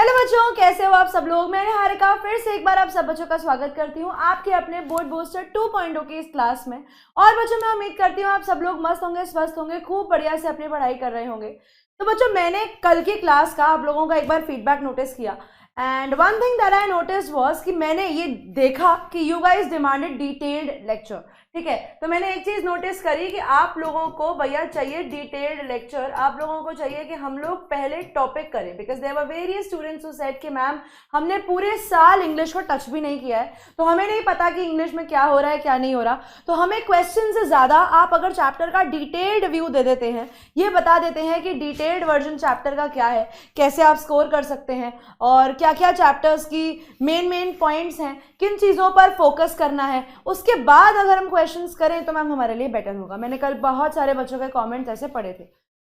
Hello बच्चों, कैसे हो आप सब लोग। मैं निहारिका फिर से एक बार आप सब बच्चों का स्वागत करती हूँ आपके अपने बोर्ड बूस्टर 2.0 की इस क्लास में। और बच्चों मैं उम्मीद करती हूँ आप सब लोग मस्त होंगे, स्वस्थ होंगे, खूब बढ़िया से अपनी पढ़ाई कर रहे होंगे। तो बच्चों मैंने कल की क्लास का आप लोगों का एक बार फीडबैक नोटिस किया and one thing that I notice was कि मैंने ये देखा कि you guys demanded detailed lecture. ठीक है, तो मैंने एक चीज नोटिस करी कि आप लोगों को भैया चाहिए डिटेल्ड लेक्चर। आप लोगों को चाहिए कि हम लोग पहले टॉपिक करें because there were various students who said कि मैम हमने पूरे साल इंग्लिश को टच भी नहीं किया है, तो हमें नहीं पता कि इंग्लिश में क्या हो रहा है क्या नहीं हो रहा। तो हमें क्वेश्चन से ज्यादा आप अगर चैप्टर का डिटेल्ड व्यू दे देते हैं, ये बता देते हैं कि डिटेल्ड वर्जन चैप्टर का क्या है, कैसे आप स्कोर कर सकते हैं और क्या क्या चैप्टर्स की मेन पॉइंट्स हैं, किन चीज़ों पर फोकस करना है, उसके बाद अगर हम क्वेश्चंस करें तो मैम हमारे लिए बेटर होगा। मैंने कल बहुत सारे बच्चों के कमेंट्स ऐसे पढ़े थे,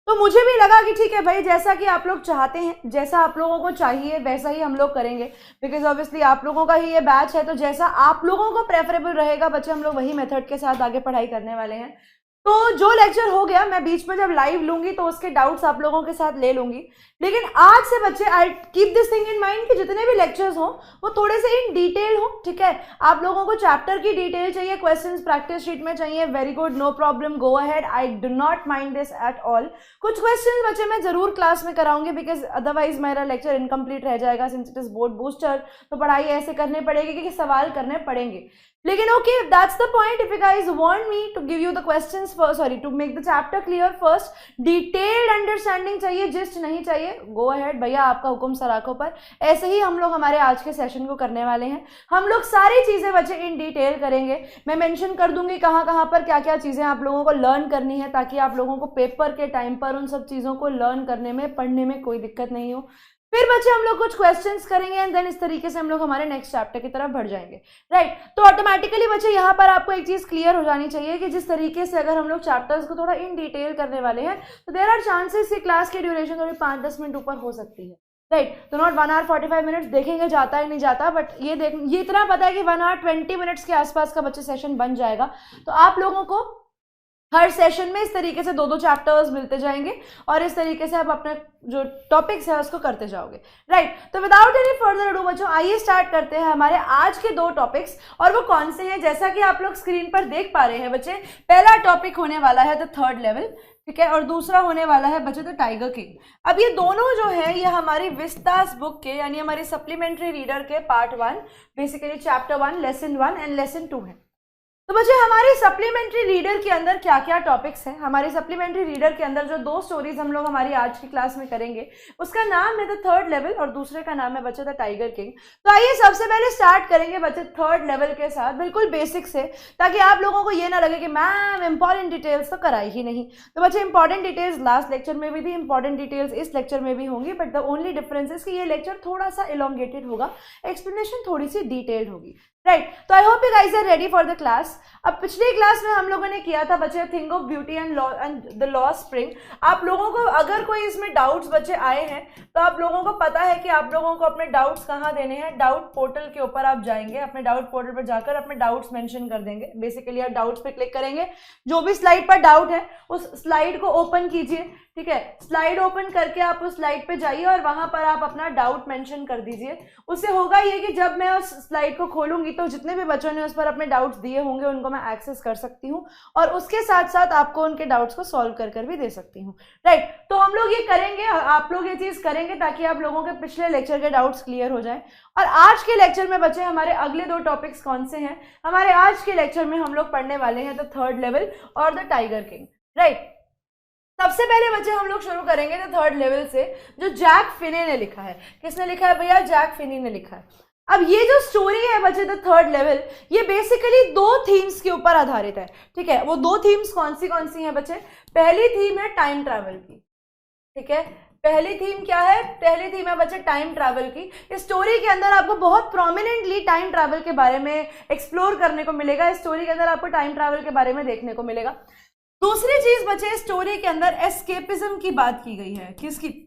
तो मुझे भी लगा कि ठीक है भाई, जैसा कि आप लोग चाहते हैं, जैसा आप लोगों को चाहिए वैसा ही हम लोग करेंगे बिकॉज ऑब्वियसली आप लोगों का ही ये बैच है। तो जैसा आप लोगों को प्रेफरेबल रहेगा बच्चे, हम लोग वही मेथड के साथ आगे पढ़ाई करने वाले हैं। तो जो लेक्चर हो गया मैं बीच में जब लाइव लूंगी तो उसके डाउट्स आप लोगों के साथ ले लूंगी, लेकिन आज से बच्चे I keep this thing in mind कि जितने भी लेक्चर्स हो वो थोड़े से इन डिटेल हो। ठीक है, आप लोगों को चैप्टर की डिटेल चाहिए, क्वेश्चंस प्रैक्टिस शीट में चाहिए, very good, no problem, go ahead, I do not mind this at all. कुछ क्वेश्चंस बच्चे मैं जरूर क्लास में कराऊंगी बिकॉज अदरवाइज मेरा लेक्चर इनकम्प्लीट रह जाएगा since it is board booster. तो पढ़ाई ऐसे करनी पड़ेगी कि सवाल करने पड़ेंगे, लेकिन okay, that's the point. If you guys want me to give you the questions first, sorry, to make the chapter clear first, detailed understanding चाहिए, जिस्ट नहीं चाहिए, go ahead भैया, आपका हुक्म सराखों पर। ऐसे ही हम लोग हमारे आज के सेशन को करने वाले हैं। हम लोग सारी चीजें बच्चे इन डिटेल करेंगे। मैं मेंशन कर दूंगी कहाँ पर क्या क्या चीजें आप लोगों को लर्न करनी है, ताकि आप लोगों को पेपर के टाइम पर उन सब चीजों को लर्न करने में, पढ़ने में कोई दिक्कत नहीं हो। फिर बच्चे हम लोग कुछ क्वेश्चंस करेंगे एंड देन इस तरीके से हम लोग हमारे नेक्स्ट चैप्टर की तरफ बढ़ जाएंगे। राइट, तो ऑटोमेटिकली बच्चे यहाँ पर आपको एक चीज क्लियर हो जानी चाहिए कि जिस तरीके से अगर हम लोग चैप्टर्स को थोड़ा इन डिटेल करने वाले हैं तो देयर आर चांसेस कि क्लास की ड्यूरेशन थोड़ी 5-10 मिनट ऊपर हो सकती है। राइट, तो नॉट 1 hour 45 मिनट्स देखेंगे जाता है नहीं जाता, बट ये इतना पता है कि 1 hour 20 मिनट्स के आसपास का बच्चे सेशन बन जाएगा। तो आप लोगों को हर सेशन में इस तरीके से 2-2 चैप्टर्स मिलते जाएंगे और इस तरीके से आप अपने जो टॉपिक्स है उसको करते जाओगे। राइट, तो विदाउट एनी फर्दर अडू बच्चों आइए स्टार्ट करते हैं हमारे आज के 2 टॉपिक्स। और वो कौन से हैं, जैसा कि आप लोग स्क्रीन पर देख पा रहे हैं बच्चे, पहला टॉपिक होने वाला है द थर्ड लेवल, ठीक है, और दूसरा होने वाला है बच्चे द टाइगर किंग। अब ये दोनों जो है ये हमारी विस्तास बुक के यानी हमारी सप्लीमेंट्री रीडर के part 1, basically chapter 1, lesson 1 and lesson 2 है। तो बच्चे हमारी सप्लीमेंट्री रीडर के अंदर क्या क्या टॉपिक्स हैं, हमारी सप्लीमेंट्री रीडर के अंदर जो 2 स्टोरीज हम लोग हमारी आज की क्लास में करेंगे उसका नाम है द थर्ड लेवल और दूसरे का नाम है बच्चे द टाइगर किंग। तो आइए सबसे पहले स्टार्ट करेंगे बच्चे थर्ड लेवल के साथ, बिल्कुल बेसिक से, ताकि आप लोगों को ये ना लगे कि मैम इंपॉर्टेंट डिटेल्स तो कराई ही नहीं। तो बच्चे इंपॉर्टेंट डिटेल्स लास्ट लेक्चर में भी थी, इंपॉर्टेंट डिटेल्स इस लेक्चर में भी होंगी, but the only difference is कि ये लेक्चर थोड़ा सा इलोंगेटेड होगा, एक्सप्लेनेशन थोड़ी सी डिटेल्ड होगी। राइट, तो I hope you guys are ready for the class. अब पिछली क्लास में हम लोगों ने किया था बच्चे thing of beauty and the law spring. आप लोगों को अगर कोई इसमें डाउट्स बच्चे आए हैं तो आप लोगों को पता है कि आप लोगों को अपने डाउट्स कहाँ देने हैं। डाउट पोर्टल के ऊपर आप जाएंगे, अपने डाउट पोर्टल पर जाकर अपने डाउट्स मेंशन कर देंगे। बेसिकली आप डाउट्स पे क्लिक करेंगे, जो भी स्लाइड पर डाउट है उस स्लाइड को ओपन कीजिए। ठीक है, स्लाइड ओपन करके आप उस स्लाइड पे जाइए और वहां पर आप अपना डाउट मेंशन कर दीजिए। उससे होगा ये कि जब मैं उस स्लाइड को खोलूंगी तो जितने भी बच्चों ने उस पर अपने डाउट्स दिए होंगे उनको मैं एक्सेस कर सकती हूँ और उसके साथ साथ आपको उनके डाउट्स को सॉल्व कर भी दे सकती हूँ। राइट, तो हम लोग ये करेंगे, आप लोग ये चीज करेंगे ताकि आप लोगों के पिछले लेक्चर के डाउट्स क्लियर हो जाए। और आज के लेक्चर में बच्चे हमारे अगले 2 टॉपिक्स कौन से हैं, हमारे आज के लेक्चर में हम लोग पढ़ने वाले हैं द थर्ड लेवल और द टाइगर किंग। राइट, सबसे पहले बच्चे हम लोग शुरू करेंगे द थर्ड लेवल से, जो जैक फिनी ने लिखा है। किसने लिखा है भैया? जैक फिनी ने लिखा है। अब ये जो स्टोरी है बच्चे द थर्ड लेवल, ये बेसिकली 2 थीम्स के ऊपर आधारित है। ठीक है, वो 2 थीम्स कौन सी हैं बच्चे? पहली थीम है टाइम ट्रैवल की। ठीक है, पहली थीम क्या है? पहली थीम है बच्चे टाइम ट्रैवल की। इस स्टोरी के अंदर आपको बहुत प्रोमिनेंटली टाइम ट्रैवल के बारे में एक्सप्लोर करने को मिलेगा। इस स्टोरी के अंदर आपको टाइम ट्रैवल के बारे में देखने को मिलेगा। दूसरी चीज बचे, स्टोरी के अंदर एस्केपिज्म की बात की गई है। किसकी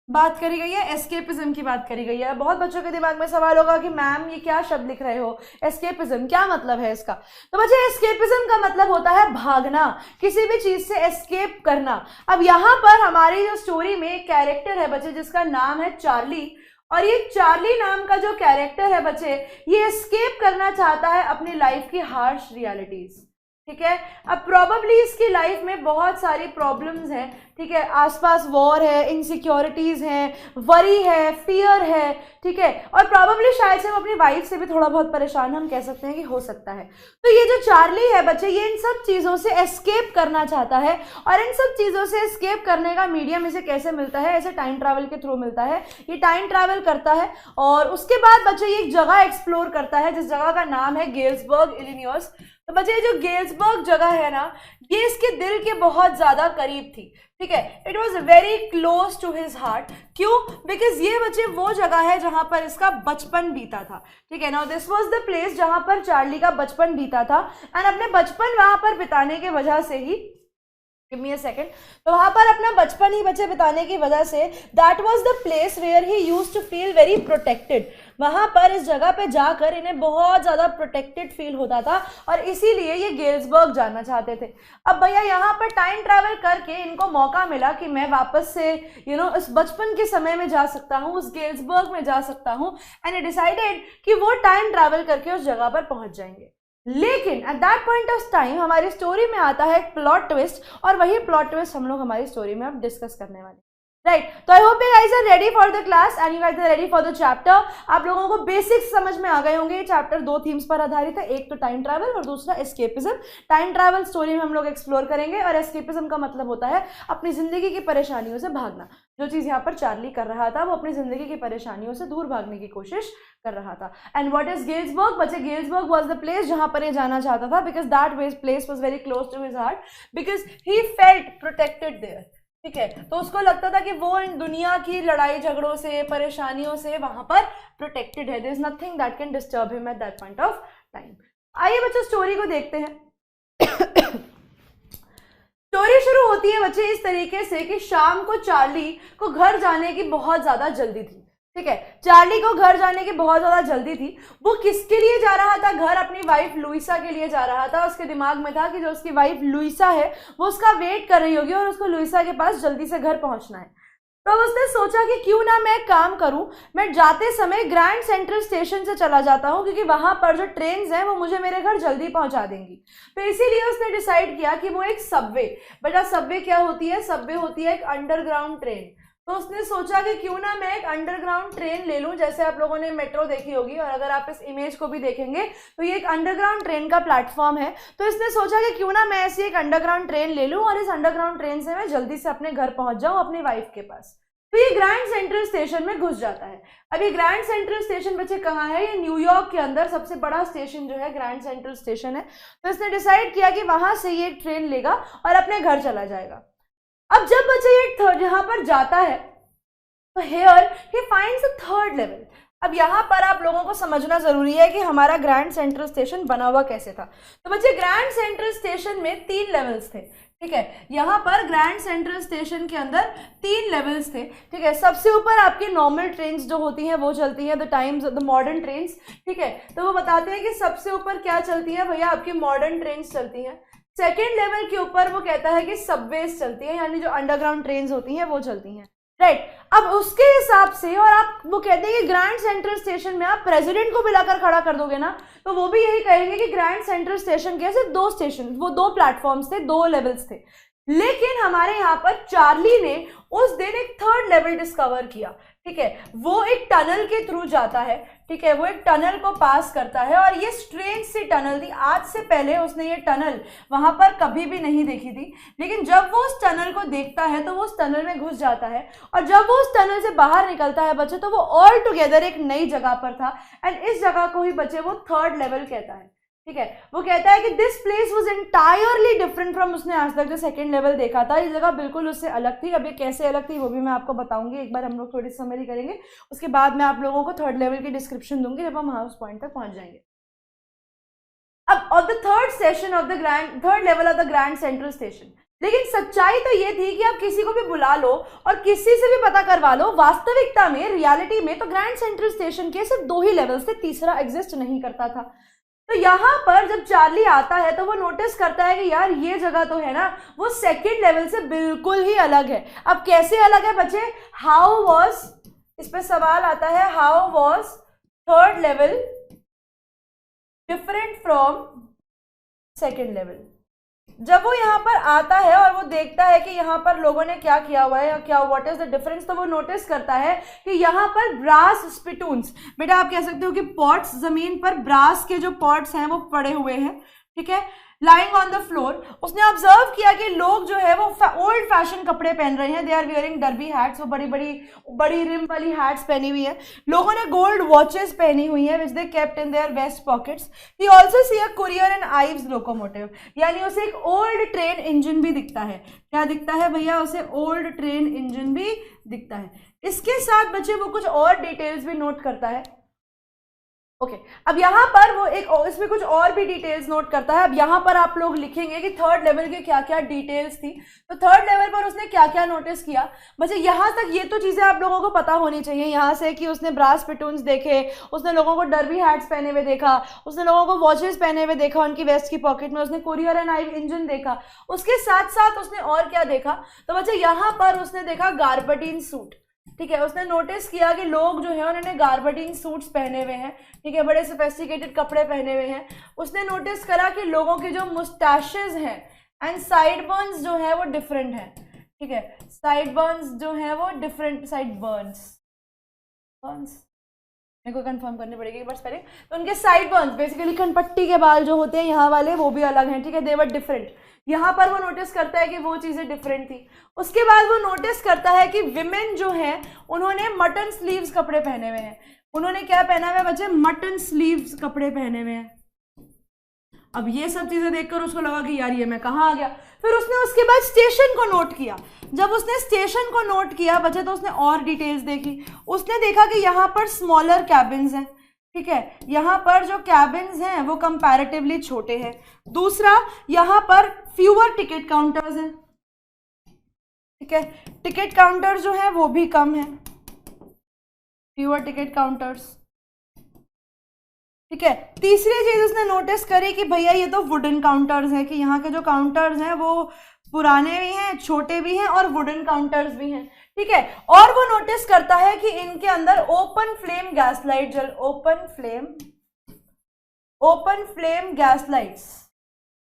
बात करी गई है? एस्केपिज्म की बात करी गई है। बहुत बच्चों के दिमाग में सवाल होगा कि मैम ये क्या शब्द लिख रहे हो, एस्केपिज्म क्या मतलब है इसका? तो बच्चे एस्केपिज्म का मतलब होता है भागना, किसी भी चीज से एस्केप करना। अब यहाँ पर हमारी जो स्टोरी में एक कैरेक्टर है बच्चे जिसका नाम है चार्ली, और ये चार्ली नाम का जो कैरेक्टर है बच्चे, ये एस्केप करना चाहता है अपनी लाइफ की हार्श रियलिटीज, ठीक है। अब प्रॉबेबली इसकी लाइफ में बहुत सारी प्रॉब्लम्स हैं, ठीक है, आसपास वॉर है, इनसिक्योरिटीज हैं, वरी है, फियर है, ठीक है, और प्रॉबेबली शायद से वो अपनी वाइफ से भी थोड़ा बहुत परेशान, हम कह सकते हैं कि हो सकता है। तो ये जो चार्ली है बच्चे, ये इन सब चीज़ों से एस्केप करना चाहता है, और इन सब चीज़ों से एस्केप करने का मीडियम इसे कैसे मिलता है, ऐसे टाइम ट्रैवल के थ्रू मिलता है। ये टाइम ट्रैवल करता है और उसके बाद बच्चे ये एक जगह एक्सप्लोर करता है जिस जगह का नाम है गेल्सबर्ग, इलिनॉइस। तो बच्चे जो गेल्सबर्ग जगह है ना, ये इसके दिल के बहुत ज्यादा करीब थी, ठीक है, it was very close to his heart. क्यों? बिकॉज ये बच्चे वो जगह है जहां पर इसका बचपन बीता था, ठीक है। Now this was the place जहां पर चार्ली का बचपन बीता था, एंड अपने बचपन वहां पर बिताने की वजह से ही, गिव मी अ सेकंड, तो वहां पर अपना बचपन ही बच्चे बिताने की वजह से that was the place where he used to feel very protected. वहां पर इस जगह पे जाकर इन्हें बहुत ज्यादा प्रोटेक्टेड फील होता था, और इसीलिए ये गेल्सबर्ग जाना चाहते थे। अब भैया यहाँ पर टाइम ट्रैवल करके इनको मौका मिला कि मैं वापस से इस बचपन के समय में जा सकता हूँ, उस गेल्सबर्ग में जा सकता हूँ, एंड डिसाइडेड कि वो टाइम ट्रैवल करके उस जगह पर पहुंच जाएंगे। लेकिन eight that point of time हमारी स्टोरी में आता है एक प्लॉट ट्विस्ट, और वही प्लॉट ट्विस्ट हम लोग हमारी स्टोरी में अब डिस्कस करने वाले, राइट। तो I hope you guys are ready for the class and you guys are ready for the chapter. आप लोगों को बेसिक्स समझ में आ गए होंगे। ये चैप्टर दो थीम्स पर आधारित है, एक तो टाइम ट्रैवल और दूसरा एस्केपिज्म। टाइम ट्रैवल स्टोरी में हम लोग एक्सप्लोर करेंगे, और एस्केपिज्म का मतलब होता है अपनी जिंदगी की परेशानियों से भागना। जो चीज यहाँ पर चार्ली कर रहा था, वो अपनी जिंदगी की परेशानियों से दूर भागने की कोशिश कर रहा था। And what is Galesburg? बच्चे, गेल्सबर्ग वाज द प्लेस जहां पर ये जाना चाहता था, because that place was very close to his heart, because he felt protected there, ठीक है। तो उसको लगता था कि वो इन दुनिया की लड़ाई झगड़ों से, परेशानियों से वहां पर प्रोटेक्टेड है। There is nothing that can disturb him at that point of time. आइए बच्चों स्टोरी को देखते हैं। स्टोरी शुरू होती है बच्चे इस तरीके से कि शाम को चार्ली को घर जाने की बहुत ज्यादा जल्दी थी, ठीक है। चार्ली को घर जाने की बहुत ज्यादा जल्दी थी। वो किसके लिए जा रहा था घर? अपनी वाइफ लुइसा के लिए जा रहा था। उसके दिमाग में था कि जो उसकी वाइफ लुइसा है वो उसका वेट कर रही होगी और उसको लुइसा के पास जल्दी से घर पहुंचना है। तो उसने सोचा कि क्यों ना मैं एक काम करूं, मैं जाते समय ग्रैंड सेंट्रल स्टेशन से चला जाता हूं, क्योंकि वहां पर जो ट्रेन्स हैं वो मुझे मेरे घर जल्दी पहुंचा देंगी। तो इसीलिए उसने डिसाइड किया कि वो एक सबवे, बेटा सबवे क्या होती है? सबवे होती है एक अंडरग्राउंड ट्रेन। तो उसने सोचा कि क्यों ना मैं एक अंडरग्राउंड ट्रेन ले लूं, जैसे आप लोगों ने मेट्रो देखी होगी, और अगर आप इस इमेज को भी देखेंगे तो ये एक अंडरग्राउंड ट्रेन का प्लेटफॉर्म है। तो इसने सोचा कि क्यों ना मैं ऐसी एक अंडरग्राउंड ट्रेन ले लूं और इस अंडरग्राउंड ट्रेन से मैं जल्दी से अपने घर पहुंच जाऊं अपनी वाइफ के पास। तो ये ग्रैंड सेंट्रल स्टेशन में घुस जाता है। अब ये ग्रैंड सेंट्रल स्टेशन बच्चे कहाँ है? ये न्यूयॉर्क के अंदर सबसे बड़ा स्टेशन जो है ग्रैंड सेंट्रल स्टेशन है। तो इसने डिसाइड किया कि वहां से ये ट्रेन लेगा और अपने घर चला जाएगा। अब जब बच्चे ये यहाँ पर जाता है तो here he finds a third level. अब यहाँ पर आप लोगों को समझना जरूरी है कि हमारा ग्रैंड सेंट्रल स्टेशन बना हुआ कैसे था। तो बच्चे ग्रैंड सेंट्रल स्टेशन में 3 लेवल्स थे, ठीक है। यहाँ पर ग्रैंड सेंट्रल स्टेशन के अंदर 3 लेवल्स थे, ठीक है। सबसे ऊपर आपकी नॉर्मल ट्रेन्स जो होती हैं वो चलती हैं, द मॉडर्न ट्रेन्स, ठीक है। तो वो बताते हैं कि सबसे ऊपर क्या चलती है भैया? आपकी मॉडर्न ट्रेन्स चलती हैं। सेकेंड लेवल के ऊपर वो कहता है कि सबवेज चलती है, यानी जो अंडरग्राउंड ट्रेन्स होती हैं वो चलती हैं, राइट। अब उसके हिसाब से, और आप वो कहते हैं कि ग्रैंड सेंट्रल स्टेशन में आप प्रेसिडेंट को बुलाकर खड़ा कर दोगे ना, तो वो भी यही कहेंगे कि ग्रैंड सेंट्रल स्टेशन के सिर्फ 2 स्टेशन, वो 2 प्लेटफॉर्म्स थे, 2 लेवल्स थे। लेकिन हमारे यहाँ पर चार्ली ने उस दिन एक थर्ड लेवल डिस्कवर किया, ठीक है। वो एक टनल के थ्रू जाता है, ठीक है। वो एक टनल को पास करता है, और ये स्ट्रेंज सी टनल थी। आज से पहले उसने ये टनल वहां पर कभी भी नहीं देखी थी, लेकिन जब वो उस टनल को देखता है तो वो उस टनल में घुस जाता है, और जब वो उस टनल से बाहर निकलता है बच्चे, तो वो ऑल टुगेदर एक नई जगह पर था। एंड इस जगह को ही बच्चे वो थर्ड लेवल कहता है, ठीक है। वो कहता है कि this place was entirely different from उसने आज तक जो सेकंड लेवल देखा था। ये जगह बिल्कुल उससे अलग थी। अब ये कैसे अलग थी वो भी मैं आपको बताऊंगी, एक बार हम लोग थोड़ी समरी करेंगे, उसके बाद मैं आप लोगों को थर्ड लेवल की डिस्क्रिप्शन दूंगी जब हम उस पॉइंट तक पहुंच जाएंगे। अब on the third level of the grand central station, लेकिन सच्चाई तो ये थी कि आप किसी को भी बुला लो और किसी से भी पता करवा लो, वास्तविकता में, रियलिटी में तो ग्रैंड सेंट्रल स्टेशन के सिर्फ 2 ही लेवल्स थे, तीसरा एग्जिस्ट नहीं करता था। तो यहाँ पर जब चार्ली आता है तो वो नोटिस करता है कि यार ये जगह तो है ना, वो सेकंड लेवल से बिल्कुल ही अलग है। अब कैसे अलग है बच्चे? हाउ वाज इस पे सवाल आता है, how was third level different from second level. जब वो यहाँ पर आता है और वो देखता है कि यहाँ पर लोगों ने क्या किया हुआ है या क्या, व्हाट इज द डिफरेंस, तो वो नोटिस करता है कि यहाँ पर ब्रास स्पिटून्स, बेटा आप कह सकते हो कि पॉट्स, जमीन पर ब्रास के जो पॉट्स हैं वो पड़े हुए हैं, ठीक है, लाइंग ऑन द फ्लोर। उसने ऑब्जर्व किया कि लोग जो है वो ओल्ड फैशन कपड़े पहन रहे हैं, they are wearing derby hats, वो बड़ी रिम वाली हैट्स पहनी हुई है। लोगों ने गोल्ड वॉचेस पहनी हुई है which they kept in their waist pockets. He also see a Currier and Ives locomotive, यानी उसे एक ओल्ड ट्रेन इंजन भी दिखता है। क्या दिखता है भैया? उसे ओल्ड ट्रेन इंजन भी दिखता है। इसके साथ बच्चे वो कुछ और डिटेल्स भी नोट करता है। ओके, अब यहाँ पर वो एक इसमें कुछ और भी डिटेल्स नोट करता है। अब यहाँ पर आप लोग लिखेंगे कि थर्ड लेवल की क्या क्या डिटेल्स थी। तो थर्ड लेवल पर उसने क्या क्या नोटिस किया बच्चे, यहाँ तक ये तो चीजें आप लोगों को पता होनी चाहिए यहाँ से कि उसने ब्रास पिटून्स देखे, उसने लोगों को डर्बी हैट्स पहने हुए देखा, उसने लोगों को वॉचेस पहने हुए देखा उनकी वेस्ट की पॉकेट में, उसने कुरियर एंड आइव इंजन देखा। उसके साथ साथ उसने और क्या देखा? तो बच्चे यहाँ पर उसने देखा गार्बटीन सूट, ठीक है। उसने नोटिस किया कि लोग जो है उन्होंने गार्बटीन सूट्स पहने हुए हैं, ठीक है, बड़े सोफिस्टिकेटेड कपड़े पहने हुए हैं। उसने नोटिस करा कि लोगों के जो मुस्टैशेस हैं एंड साइड बर्न्स जो है वो डिफरेंट हैं, ठीक है, साइड बर्न्स जो है वो डिफरेंट, साइड बर्न्स मेरे को कंफर्म करनी पड़ेगी एक बार पहले। तो उनके साइड बर्न्स, बेसिकली कनपट्टी के बाल जो होते हैं यहाँ वाले, वो भी अलग हैं, ठीक है, दे वर डिफरेंट। यहाँ पर वो नोटिस करता है कि वो चीजें डिफरेंट थी। उसके बाद वो नोटिस करता है कि विमेन जो हैं उन्होंने मटन स्लीव्स कपड़े पहने हुए हैं। उन्होंने क्या पहना हुआ है बच्चे? मटन स्लीव्स कपड़े पहने हुए हैं। अब ये सब चीजें देखकर उसको लगा कि यार ये मैं कहाँ आ गया। फिर उसने उसके बाद स्टेशन को नोट किया। जब उसने स्टेशन को नोट किया बच्चे तो उसने और डिटेल्स देखी। उसने देखा कि यहाँ पर स्मॉलर कैबिन्स हैं, ठीक है, यहाँ पर जो कैबिन्स हैं वो कंपैरेटिवली छोटे हैं। दूसरा, यहाँ पर फ्यूअर टिकट काउंटर्स हैं, ठीक है, टिकट काउंटर जो है वो भी कम है, फ्यूअर टिकट काउंटर्स, ठीक है। तीसरी चीज उसने नोटिस करी कि भैया ये तो वुडन काउंटर्स हैं, कि यहाँ के जो काउंटर्स हैं वो पुराने भी हैं, छोटे भी हैं और वुडन काउंटर्स भी हैं, ठीक है। और वो नोटिस करता है कि इनके अंदर open flame gas light open flame gas lights,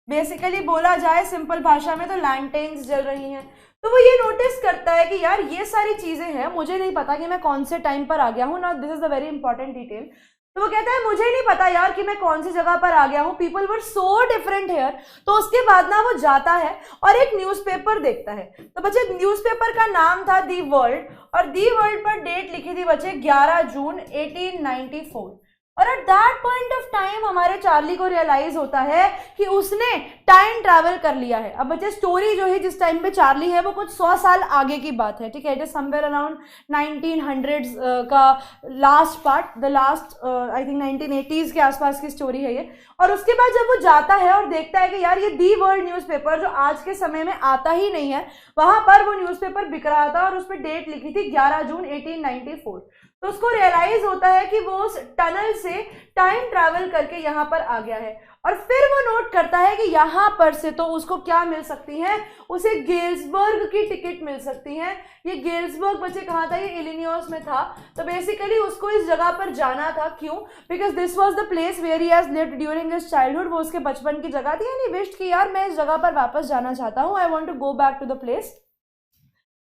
basically बोला जाए सिंपल भाषा में तो लैंटेन्स जल रही हैं। तो वो ये नोटिस करता है कि यार ये सारी चीजें हैं, मुझे नहीं पता कि मैं कौन से टाइम पर आ गया हूँ ना, this is the very important detail. तो वो कहता है मुझे नहीं पता यार कि मैं कौन सी जगह पर आ गया हूँ, people were so different here. तो उसके बाद ना वो जाता है और एक न्यूज़पेपर देखता है। तो बच्चे न्यूज़पेपर का नाम था दी वर्ल्ड, और दी वर्ल्ड पर डेट लिखी थी बच्चे 11 जून 1894। और eight that point of time हमारे चार्ली को रियलाइज होता है कि उसने टाइम ट्रैवल कर लिया है। अब बच्चे स्टोरी जो है जिस टाइम पे चार्ली है वो कुछ 100 साल आगे की बात है, ठीक है, it is somewhere around 1900s का last part, the last I think 1980s के आसपास की स्टोरी है ये। और उसके बाद जब वो जाता है और देखता है कि यार ये दी वर्ल्ड न्यूज़पेपर जो आज के समय में आता ही नहीं है, वहां पर वो न्यूज़पेपर बिक रहा था और उस पर डेट लिखी थी 11 जून 1894। तो उसको रियलाइज होता है कि वो उस टनल से टाइम ट्रैवल करके यहाँ पर आ गया है। और फिर वो नोट करता है कि यहाँ पर से तो उसको क्या मिल सकती है, उसे गेल्सबर्ग की टिकट मिल सकती है। ये गेल्सबर्ग बच्चे कहाँ था? ये इलिनॉइस में था। तो बेसिकली उसको इस जगह पर जाना था, क्यों? Because this was the place where he has lived during his childhood. वो उसके बचपन की जगह थी, यानी विश्ड कि यार मैं इस जगह पर वापस जाना चाहता हूँ, I want to go back to the place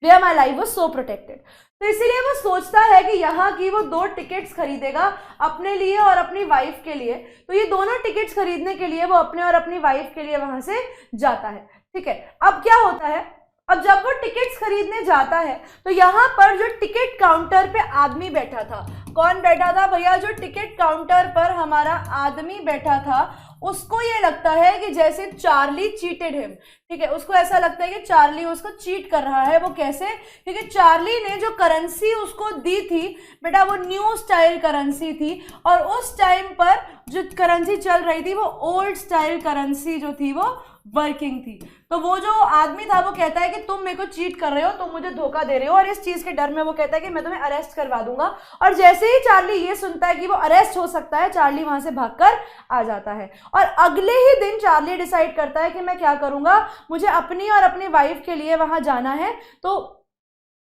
where my life was so protected. तो इसीलिए वो सोचता है कि यहाँ की वो 2 टिकट्स खरीदेगा अपने लिए और अपनी वाइफ के लिए। तो ये दोनों टिकट्स खरीदने के लिए वो अपने और अपनी वाइफ के लिए वहां से जाता है, ठीक है। अब क्या होता है, अब जब वो टिकट्स खरीदने जाता है तो यहाँ पर जो टिकट काउंटर पे आदमी बैठा था, कौन बैठा था भैया? जो टिकट काउंटर पर हमारा आदमी बैठा था उसको ये लगता है कि जैसे चार्ली चीटेड हिम, ठीक है, उसको ऐसा लगता है कि चार्ली उसको चीट कर रहा है। वो कैसे? क्योंकि चार्ली ने जो करेंसी उसको दी थी बेटा वो न्यू स्टाइल करेंसी थी, और उस टाइम पर जो करेंसी चल रही थी वो ओल्ड स्टाइल करेंसी जो थी वो वर्किंग थी। तो वो जो आदमी था वो कहता है कि तुम मेरे को चीट कर रहे हो, तुम मुझे धोखा दे रहे हो, और इस चीज के डर में वो कहता है कि मैं तुम्हें अरेस्ट करवा दूंगा। और जैसे ही चार्ली ये सुनता है कि वो अरेस्ट हो सकता है, चार्ली वहां से भागकर आ जाता है। और अगले ही दिन चार्ली डिसाइड करता है कि मैं क्या करूंगा, मुझे अपनी और अपनी वाइफ के लिए वहां जाना है। तो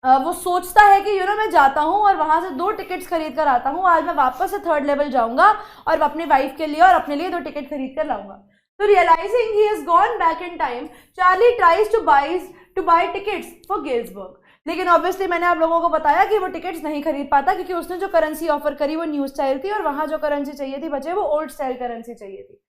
वो सोचता है कि मैं जाता हूँ और वहां से 2 टिकट्स खरीद कर आता हूँ, आज मैं वापस से 3rd लेवल जाऊंगा और अपनी वाइफ के लिए और अपने लिए 2 टिकट खरीद कर लाऊंगा। तो realising he has gone back in time, Charlie tries to buy tickets for Galesburg. लेकिन ऑब्वियसली मैंने आप लोगों को बताया कि वो टिकट्स नहीं खरीद पाता, क्योंकि उसने जो करेंसी ऑफर करी वो न्यू स्टाइल थी और वहां जो करेंसी चाहिए थी बच्चे वो ओल्ड स्टाइल करेंसी चाहिए थी।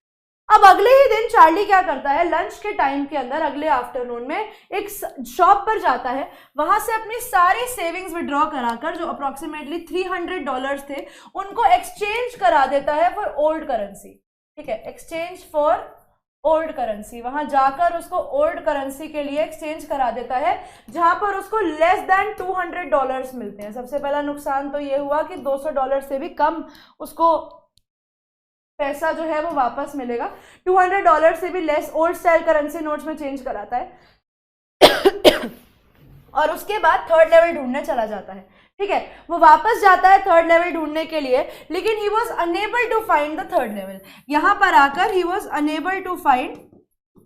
अब अगले ही दिन चार्ली क्या करता है, लंच के टाइम के अंदर अगले आफ्टरनून में एक शॉप पर जाता है, वहां से अपनी सारी सेविंग्स विड्रॉ कराकर जो अप्रोक्सीमेटली $300 थे उनको एक्सचेंज करा देता है फॉर ओल्ड करेंसी। ठीक है, एक्सचेंज फॉर ओल्ड करेंसी, वहां जाकर उसको ओल्ड करेंसी के लिए एक्सचेंज करा देता है, जहां पर उसको लेस देन $200 मिलते हैं। सबसे पहला नुकसान तो ये हुआ कि $200 से भी कम उसको पैसा जो है वो वापस मिलेगा। $200 से भी less old style currency notes में चेंज कराता है और उसके बाद 3rd लेवल ढूंढने चला जाता है। ठीक है, वो वापस जाता है 3rd लेवल ढूंढने के लिए, लेकिन he was unable to find the 3rd level. यहां पर आकर he was unable to find,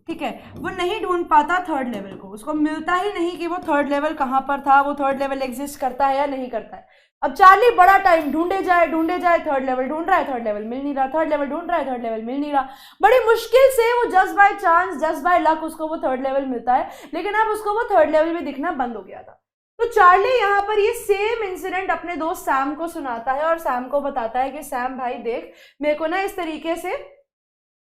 ठीक है, वो नहीं ढूंढ पाता 3rd लेवल को, उसको मिलता ही नहीं कि वो 3rd लेवल कहां पर था, वो 3rd लेवल एग्जिस्ट करता है या नहीं करता है। अब चार्ली बड़ा टाइम ढूंढे जाए 3rd लेवल ढूंढ रहा है, 3rd लेवल मिल नहीं रहा, 3rd लेवल ढूंढ रहा है, 3rd लेवल मिल नहीं रहा। बड़ी मुश्किल से वो just by chance, just by luck उसको वो 3rd लेवल मिलता है, लेकिन अब उसको वो 3rd लेवल में दिखना बंद हो गया था। तो चार्ली यहाँ पर ये सेम इंसिडेंट अपने दोस्त सैम को सुनाता है और सैम को बताता है कि सैम भाई देख, मेरे को ना इस तरीके से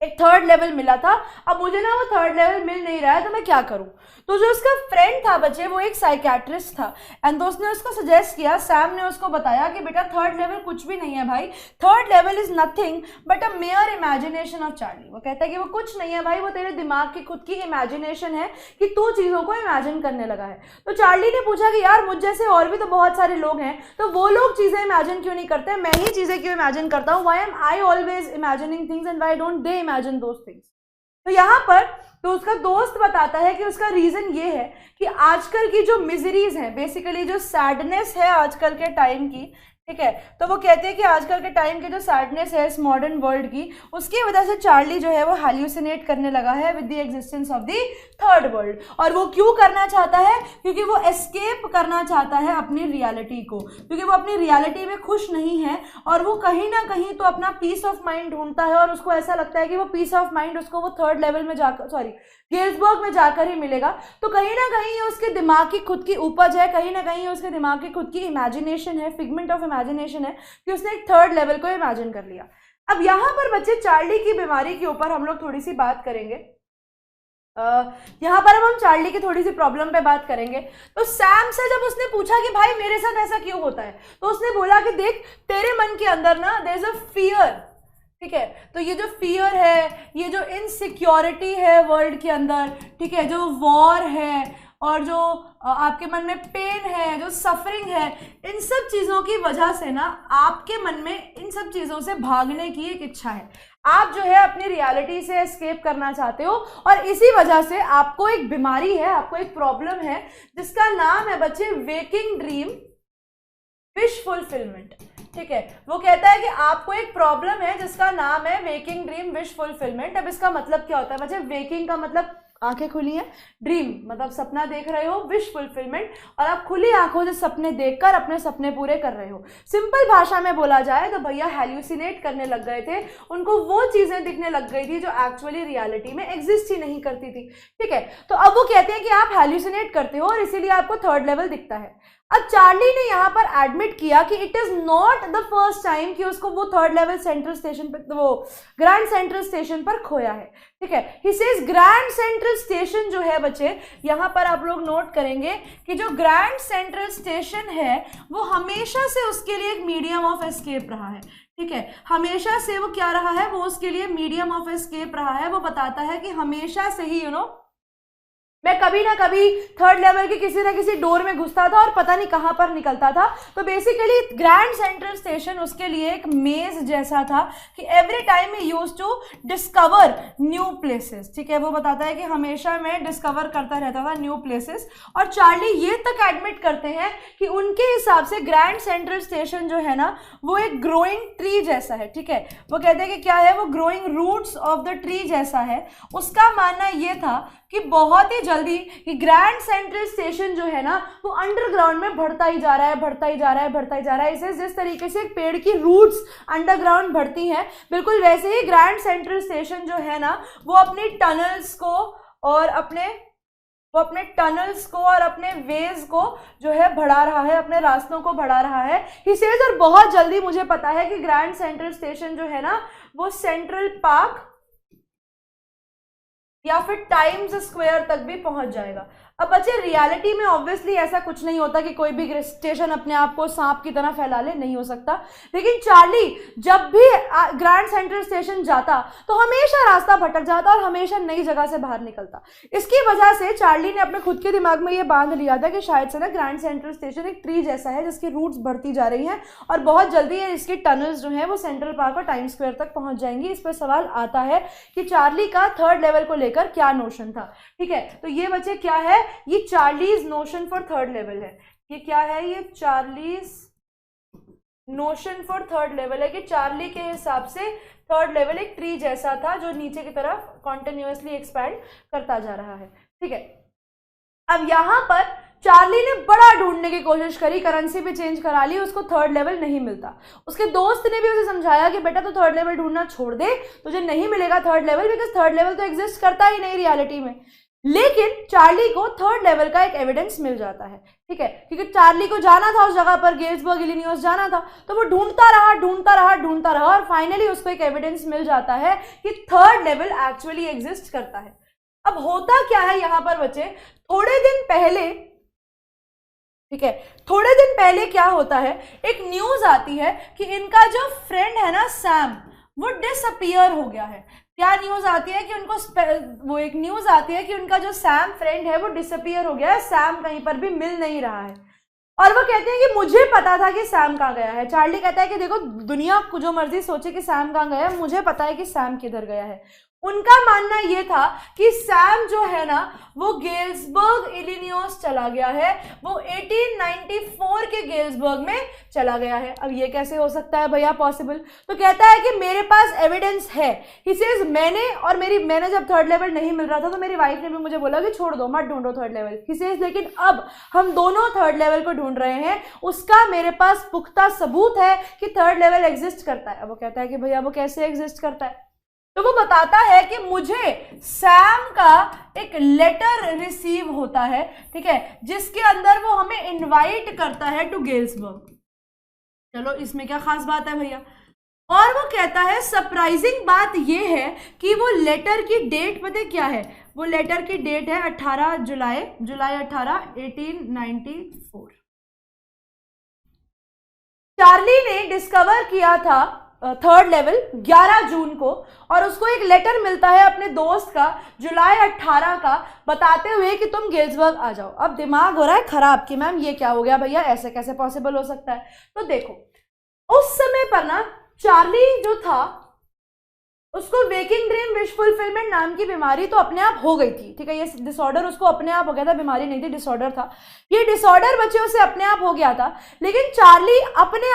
एक 3rd लेवल मिला था, अब मुझे ना वो 3rd लेवल मिल नहीं रहा है, तो मैं क्या करूं। तो जो उसका फ्रेंड था बच्चे वो एक साइकियाट्रिस्ट था एंड दोस्त ने उसको सजेस्ट किया, सैम ने उसको बताया कि बेटा 3rd लेवल कुछ भी नहीं है भाई, 3rd level is nothing but a mayor imagination of Charlie. वो कहता है कि वो कुछ नहीं है भाई, वो तेरे दिमाग की खुद की इमेजिनेशन है कि तू चीज़ों को इमेजिन करने लगा है। तो चार्ली ने पूछा कि यार मुझ जैसे और भी तो बहुत सारे लोग हैं, तो वो लोग चीज़ें इमेजिन क्यों नहीं करते, मैं ही चीज़ें क्यों इमेजिन करता हूँ, why am I always imagining things and why don't they imagine those things. तो यहाँ पर तो उसका दोस्त बताता है कि उसका रीजन ये है कि आजकल की जो मिजरीज हैं, बेसिकली जो सैडनेस है आजकल के टाइम की, ठीक है, तो वो कहते हैं कि आजकल के टाइम की जो सैडनेस है इस मॉडर्न वर्ल्ड की, उसकी वजह से चार्ली जो है वो हैल्यूसिनेट करने लगा है with the existence of the 3rd world. और वो क्यों करना चाहता है, क्योंकि वो एस्केप करना चाहता है अपनी रियलिटी को, क्योंकि वो अपनी रियलिटी में खुश नहीं है और वो कहीं ना कहीं तो अपना पीस ऑफ माइंड ढूंढता है और उसको ऐसा लगता है कि वो पीस ऑफ माइंड उसको वो 3rd लेवल में जाकर, गेल्सबर्ग में जाकर ही मिलेगा। तो कहीं ना कहीं ये उसके दिमाग की खुद की उपज है, कहीं ना कहीं उसके दिमाग की खुद की इमेजिनेशन है, फिगमेंट ऑफ इमेजिनेशन है कि उसने एक 3rd लेवल को इमेजिन कर लिया। अब यहाँ पर बच्चे चार्ली की बीमारी के ऊपर हम लोग थोड़ी सी बात करेंगे, यहाँ पर अब हम चार्ली की थोड़ी सी प्रॉब्लम पे बात करेंगे। तो सैम से जब उसने पूछा कि भाई मेरे साथ ऐसा क्यों होता है, तो उसने बोला कि देख तेरे मन के अंदर ना देयर इज अ फियर, ठीक है, तो ये जो फियर है, ये जो इनसिक्योरिटी है वर्ल्ड के अंदर, ठीक है, जो वॉर है और जो आपके मन में पेन है, जो सफरिंग है, इन सब चीज़ों की वजह से ना आपके मन में इन सब चीज़ों से भागने की एक इच्छा है। आप जो है अपनी रियलिटी से एस्केप करना चाहते हो और इसी वजह से आपको एक बीमारी है, आपको एक प्रॉब्लम है जिसका नाम है बच्चे वेकिंग ड्रीम विश फुलफिलमेंट। ठीक है, वो कहता है कि आपको एक प्रॉब्लम है जिसका नाम है वेकिंग ड्रीम विश फुलफिलमेंट। अब इसका मतलब क्या होता है बच्चे, वेकिंग का मतलब आंखें खुली हैं, ड्रीम मतलब सपना देख रहे हो, विश फुलफिलमेंट और आप खुली आंखों से सपने देखकर अपने सपने पूरे कर रहे हो। सिंपल भाषा में बोला जाए तो भैया हैल्यूसिनेट करने लग गए थे, उनको वो चीजें दिखने लग गई थी जो एक्चुअली रियलिटी में एग्जिस्ट ही नहीं करती थी। ठीक है, तो अब वो कहते हैं कि आप हैल्यूसिनेट करते हो और इसीलिए आपको 3rd लेवल दिखता है। अब चार्ली ने यहाँ पर एडमिट किया कि it is not the first time कि उसको वो 3rd लेवल सेंट्रल स्टेशन पर, वो ग्रैंड सेंट्रल स्टेशन पर खोया है। ठीक है, he says grand central station जो है बच्चे, यहाँ पर आप लोग नोट करेंगे कि जो ग्रैंड सेंट्रल स्टेशन है वो हमेशा से उसके लिए एक मीडियम ऑफ एस्केप रहा है। ठीक है, हमेशा से वो क्या रहा है, वो उसके लिए मीडियम ऑफ एस्केप रहा है। वो बताता है कि हमेशा से ही मैं कभी ना कभी 3rd लेवल के किसी ना किसी डोर में घुसता था और पता नहीं कहाँ पर निकलता था। तो बेसिकली ग्रैंड सेंट्रल स्टेशन उसके लिए एक मेज जैसा था कि every time he used to discover new places. ठीक है, वो बताता है कि हमेशा मैं डिस्कवर करता रहता था न्यू प्लेसेस। और चार्ली ये तक एडमिट करते हैं कि उनके हिसाब से ग्रैंड सेंट्रल स्टेशन जो है ना वो एक ग्रोइंग ट्री जैसा है। ठीक है, वो कहते हैं कि क्या है, वो growing roots of the tree जैसा है। उसका मानना ये था कि बहुत ही जल्दी कि ग्रैंड सेंट्रल स्टेशन जो है ना वो अंडरग्राउंड में बढ़ता ही जा रहा है, बढ़ता ही जा रहा है, बढ़ता ही जा रहा है। इसे जिस तरीके से एक पेड़ की रूट्स अंडरग्राउंड बढ़ती हैं, बिल्कुल वैसे ही ग्रैंड सेंट्रल स्टेशन जो है ना वो अपने टनल्स को और अपने वेज को जो है बढ़ा रहा है, अपने रास्तों को बढ़ा रहा है। ही सेज, और बहुत जल्दी मुझे पता है कि ग्रैंड सेंट्रल स्टेशन जो है ना वो सेंट्रल पार्क या फिर टाइम्स स्क्वायर तक भी पहुंच जाएगा। अब बच्चे रियलिटी में ऑब्वियसली ऐसा कुछ नहीं होता कि कोई भी स्टेशन अपने आप को सांप की तरह फैला ले, नहीं हो सकता। लेकिन चार्ली जब भी ग्रैंड सेंट्रल स्टेशन जाता तो हमेशा रास्ता भटक जाता और हमेशा नई जगह से बाहर निकलता। इसकी वजह से चार्ली ने अपने खुद के दिमाग में ये बांध लिया था कि शायद से ना ग्रैंड सेंट्रल स्टेशन एक ट्री जैसा है जिसकी रूट्स बढ़ती जा रही हैं और बहुत जल्दी इसके टनल्स जो है वो सेंट्रल पार्क और टाइम्स स्क्वायर तक पहुंच जाएंगी। इस पर सवाल आता है कि चार्ली का थर्ड लेवल को लेकर क्या नोशन था। ठीक है, तो ये बच्चे क्या है, ये Charlie's notion for third level है। ये क्या है, ये Charlie's notion for third level है कि चार्ली के हिसाब से थर्ड लेवल एक ट्री जैसा था जो नीचे की तरफ कॉन्टिन्यूअसली एक्सपैंड करता जा रहा है। ठीक है, अब यहां पर चार्ली ने बड़ा ढूंढने की कोशिश करी, करेंसी भी चेंज करा ली, उसको थर्ड लेवल नहीं मिलता। उसके दोस्त ने भी उसे समझाया कि बेटा तो थर्ड लेवल ढूंढना छोड़ दे, तुझे नहीं मिलेगा third level, because third level तो एग्जिस्ट करता ही नहीं रियलिटी में। लेकिन चार्ली को थर्ड लेवल का एक एविडेंस मिल जाता है। ठीक है, क्योंकि चार्ली को जाना था उस जगह पर, गेल्सबर्ग इलिनॉइस जाना था, तो वो ढूंढता रहा और फाइनली उसको एक एविडेंस मिल जाता है कि थर्ड लेवल एक्चुअली एग्जिस्ट करता है। अब होता क्या है यहां पर बच्चे, थोड़े दिन पहले क्या होता है, एक न्यूज आती है कि इनका जो फ्रेंड है ना सैम, वो डिसअपियर हो गया है। क्या न्यूज आती है कि एक न्यूज आती है कि उनका जो सैम फ्रेंड है वो डिसअपियर हो गया है, सैम कहीं पर भी मिल नहीं रहा है। और वो कहते हैं कि मुझे पता था कि सैम कहाँ गया है। चार्ली कहता है कि देखो दुनिया को जो मर्जी सोचे कि सैम कहाँ गया है, मुझे पता है कि सैम किधर गया है। उनका मानना यह था कि सैम जो है ना वो गेल्सबर्ग इलिनॉइस चला गया है, वो 1894 के गेल्सबर्ग में चला गया है। अब ये कैसे हो सकता है भैया पॉसिबल? तो कहता है कि मेरे पास एविडेंस है। ही सेज मैंने जब थर्ड लेवल नहीं मिल रहा था तो मेरी वाइफ ने भी मुझे बोला कि छोड़ दो, मत ढूंढो थर्ड लेवल। ही सेज लेकिन अब हम दोनों थर्ड लेवल को ढूंढ रहे हैं, उसका मेरे पास पुख्ता सबूत है कि थर्ड लेवल एग्जिस्ट करता है। अब वो कहता है कि भैया वो कैसे एग्जिस्ट करता है? तो वो बताता है कि मुझे सैम का एक लेटर रिसीव होता है, ठीक है, जिसके अंदर वो हमें इनवाइट करता है टू गेल्सबर्ग। चलो इसमें क्या खास बात है भैया? और वो कहता है सरप्राइजिंग बात ये है कि वो लेटर की डेट पता क्या है? वो लेटर की डेट है 18 जुलाई 18 1894। चार्ली ने डिस्कवर किया था थर्ड लेवल 11 जून को, और उसको एक लेटर मिलता है अपने दोस्त का जुलाई 18 का, बताते हुए कि तुम गेल्सबर्ग आ जाओ। अब दिमाग हो रहा है खराब कि मैम ये क्या हो गया भैया, ऐसे कैसे पॉसिबल हो सकता है? तो देखो उस समय पर ना चार्ली जो था उसको वेकिंग ड्रीम विश फुलफिलमेंट नाम की बीमारी तो अपने आप हो गई थी। ठीक है, ये डिसऑर्डर उसको अपने आप हो गया था, बीमारी नहीं थी, डिसऑर्डर था। ये डिसऑर्डर बच्चों से अपने आप हो गया था। लेकिन चार्ली अपने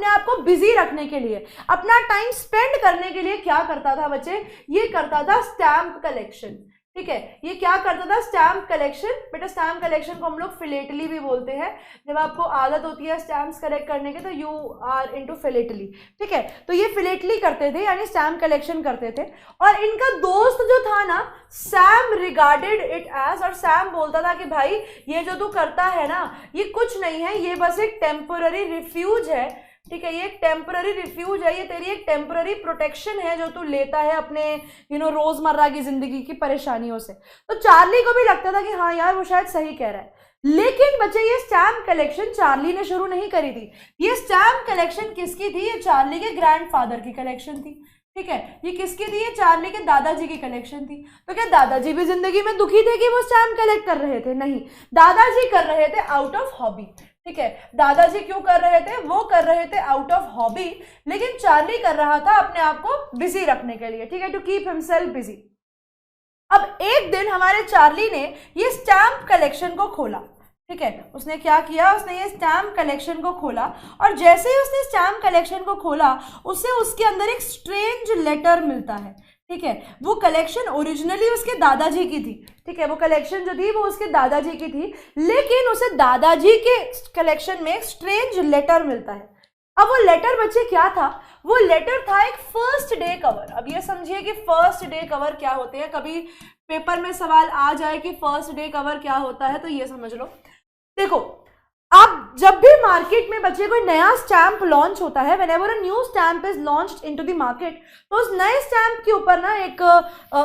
आप को बिजी रखने के लिए, अपना टाइम स्पेंड करने के लिए क्या करता था बच्चे? ये करता था स्टैम्प कलेक्शन। ठीक है, ये क्या करता था? Stamp collection. बेटा स्टैम्प कलेक्शन को हम लोग फिलेटली भी बोलते हैं। जब आपको आदत होती है स्टैम्प्स कलेक्ट करने की तो यू आर इनटू फिलेटली। ठीक है, तो ये फिलेटली करते थे, यानी स्टैम्प कलेक्शन करते थे। और इनका दोस्त जो था ना सैम रिगार्डेड इट एज, और सैम बोलता था कि भाई ये जो तू करता है ना ये कुछ नहीं है, ये बस एक टेम्पोररी रिफ्यूज है। ठीक है, ये एक टेम्पररी रिफ्यूज है, ये तेरी एक टेम्पररी प्रोटेक्शन है जो तू लेता है अपने रोजमर्रा की जिंदगी की परेशानियों से। तो चार्ली को भी लगता था कि हाँ यार वो शायद सही कह रहा है। लेकिन बच्चे ये स्टैम्प कलेक्शन चार्ली ने शुरू नहीं करी थी। ये स्टैम्प कलेक्शन किसकी थी? ये चार्ली के ग्रैंडफादर की कलेक्शन थी। ठीक है, ये किसकी थी? ये चार्ली के दादाजी की कलेक्शन थी। तो क्या दादाजी भी जिंदगी में दुखी थे कि वो स्टैम्प कलेक्ट कर रहे थे? नहीं, दादाजी कर रहे थे आउट ऑफ हॉबी। ठीक है, दादाजी क्यों कर रहे थे? वो कर रहे थे आउट ऑफ हॉबी, लेकिन चार्ली कर रहा था अपने आप को बिजी रखने के लिए। ठीक है, टू कीप हिमसेल्फ बिजी। अब एक दिन हमारे चार्ली ने ये स्टैम्प कलेक्शन को खोला। ठीक है, उसने क्या किया? उसने ये स्टैम्प कलेक्शन को खोला, और जैसे ही उसने स्टैम्प कलेक्शन को खोला उसे उसके अंदर एक स्ट्रेंज लेटर मिलता है। ठीक है, वो कलेक्शन ओरिजिनली उसके दादाजी की थी, ठीक है, वो कलेक्शन जो थी वो उसके दादाजी की थी, लेकिन उसे दादाजी के कलेक्शन में एक स्ट्रेंज लेटर मिलता है। अब वो लेटर बच्चे क्या था, वो लेटर था एक फर्स्ट डे कवर। अब ये समझिए कि फर्स्ट डे कवर क्या होते हैं, कभी पेपर में सवाल आ जाए कि फर्स्ट डे कवर क्या होता है तो ये समझ लो। देखो, आप जब भी मार्केट में बच्चे कोई नया स्टैंप लॉन्च होता है, whenever a new stamp is launched into the market, तो उस नए स्टैंप के ऊपर ना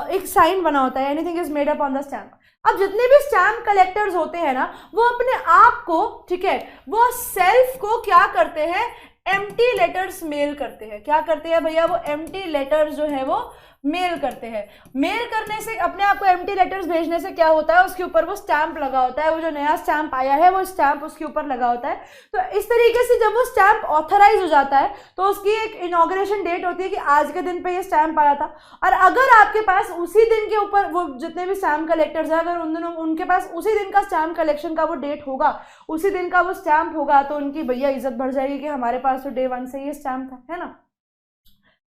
एक साइन बना होता है, anything is made up on the stamp. अब जितने भी स्टैम्प कलेक्टर्स होते हैं ना, वो अपने आप को, ठीक है, वो सेल्फ को क्या करते हैं, एम्प्टी लेटर्स मेल करते हैं। क्या करते हैं भैया, वो एम्प्टी लेटर्स जो है वो मेल करते हैं। मेल करने से, अपने आप को एम्प्टी लेटर्स भेजने से क्या होता है, उसके ऊपर वो स्टैंप लगा होता है, वो जो नया स्टैंप आया है वो स्टैंप उसके ऊपर लगा होता है। तो इस तरीके से जब वो स्टैंप ऑथराइज हो जाता है तो उसकी एक इनॉग्रेशन डेट होती है कि आज के दिन पे ये स्टैंप आया था। और अगर आपके पास उसी दिन के ऊपर वो जितने भी स्टैंप कलेक्टर्स हैं, अगर उनके पास उसी दिन का स्टैंप कलेक्शन का वो डेट होगा, उसी दिन का वो स्टैंप होगा, तो उनकी भैया इज्जत बढ़ जाएगी कि हमारे पास तो डे 1 से ये स्टैंप था, है ना।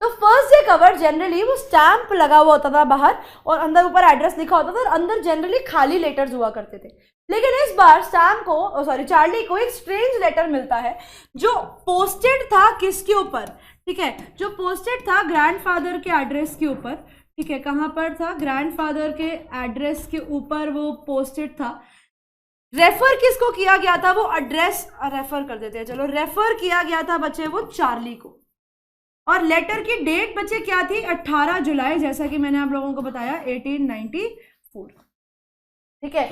तो फर्स्ट डे कवर जनरली वो स्टैंप लगा हुआ होता था बाहर, और अंदर ऊपर एड्रेस लिखा होता था, और अंदर जनरली खाली लेटर्स हुआ करते थे। लेकिन इस बार चार्ली को एक स्ट्रेंज लेटर मिलता है जो पोस्टेड था किसके ऊपर, ठीक है, जो पोस्टेड था ग्रैंडफादर के एड्रेस के ऊपर, ठीक है, कहाँ पर था, ग्रैंडफादर के एड्रेस के ऊपर वो पोस्टेड था। रेफर किसको किया गया था, वो एड्रेस रेफर कर देते हैं, चलो, रेफर किया गया था बच्चे वो चार्ली को। और लेटर की डेट बच्चे क्या थी, 18 जुलाई, जैसा कि मैंने आप लोगों को बताया, 1894, ठीक है।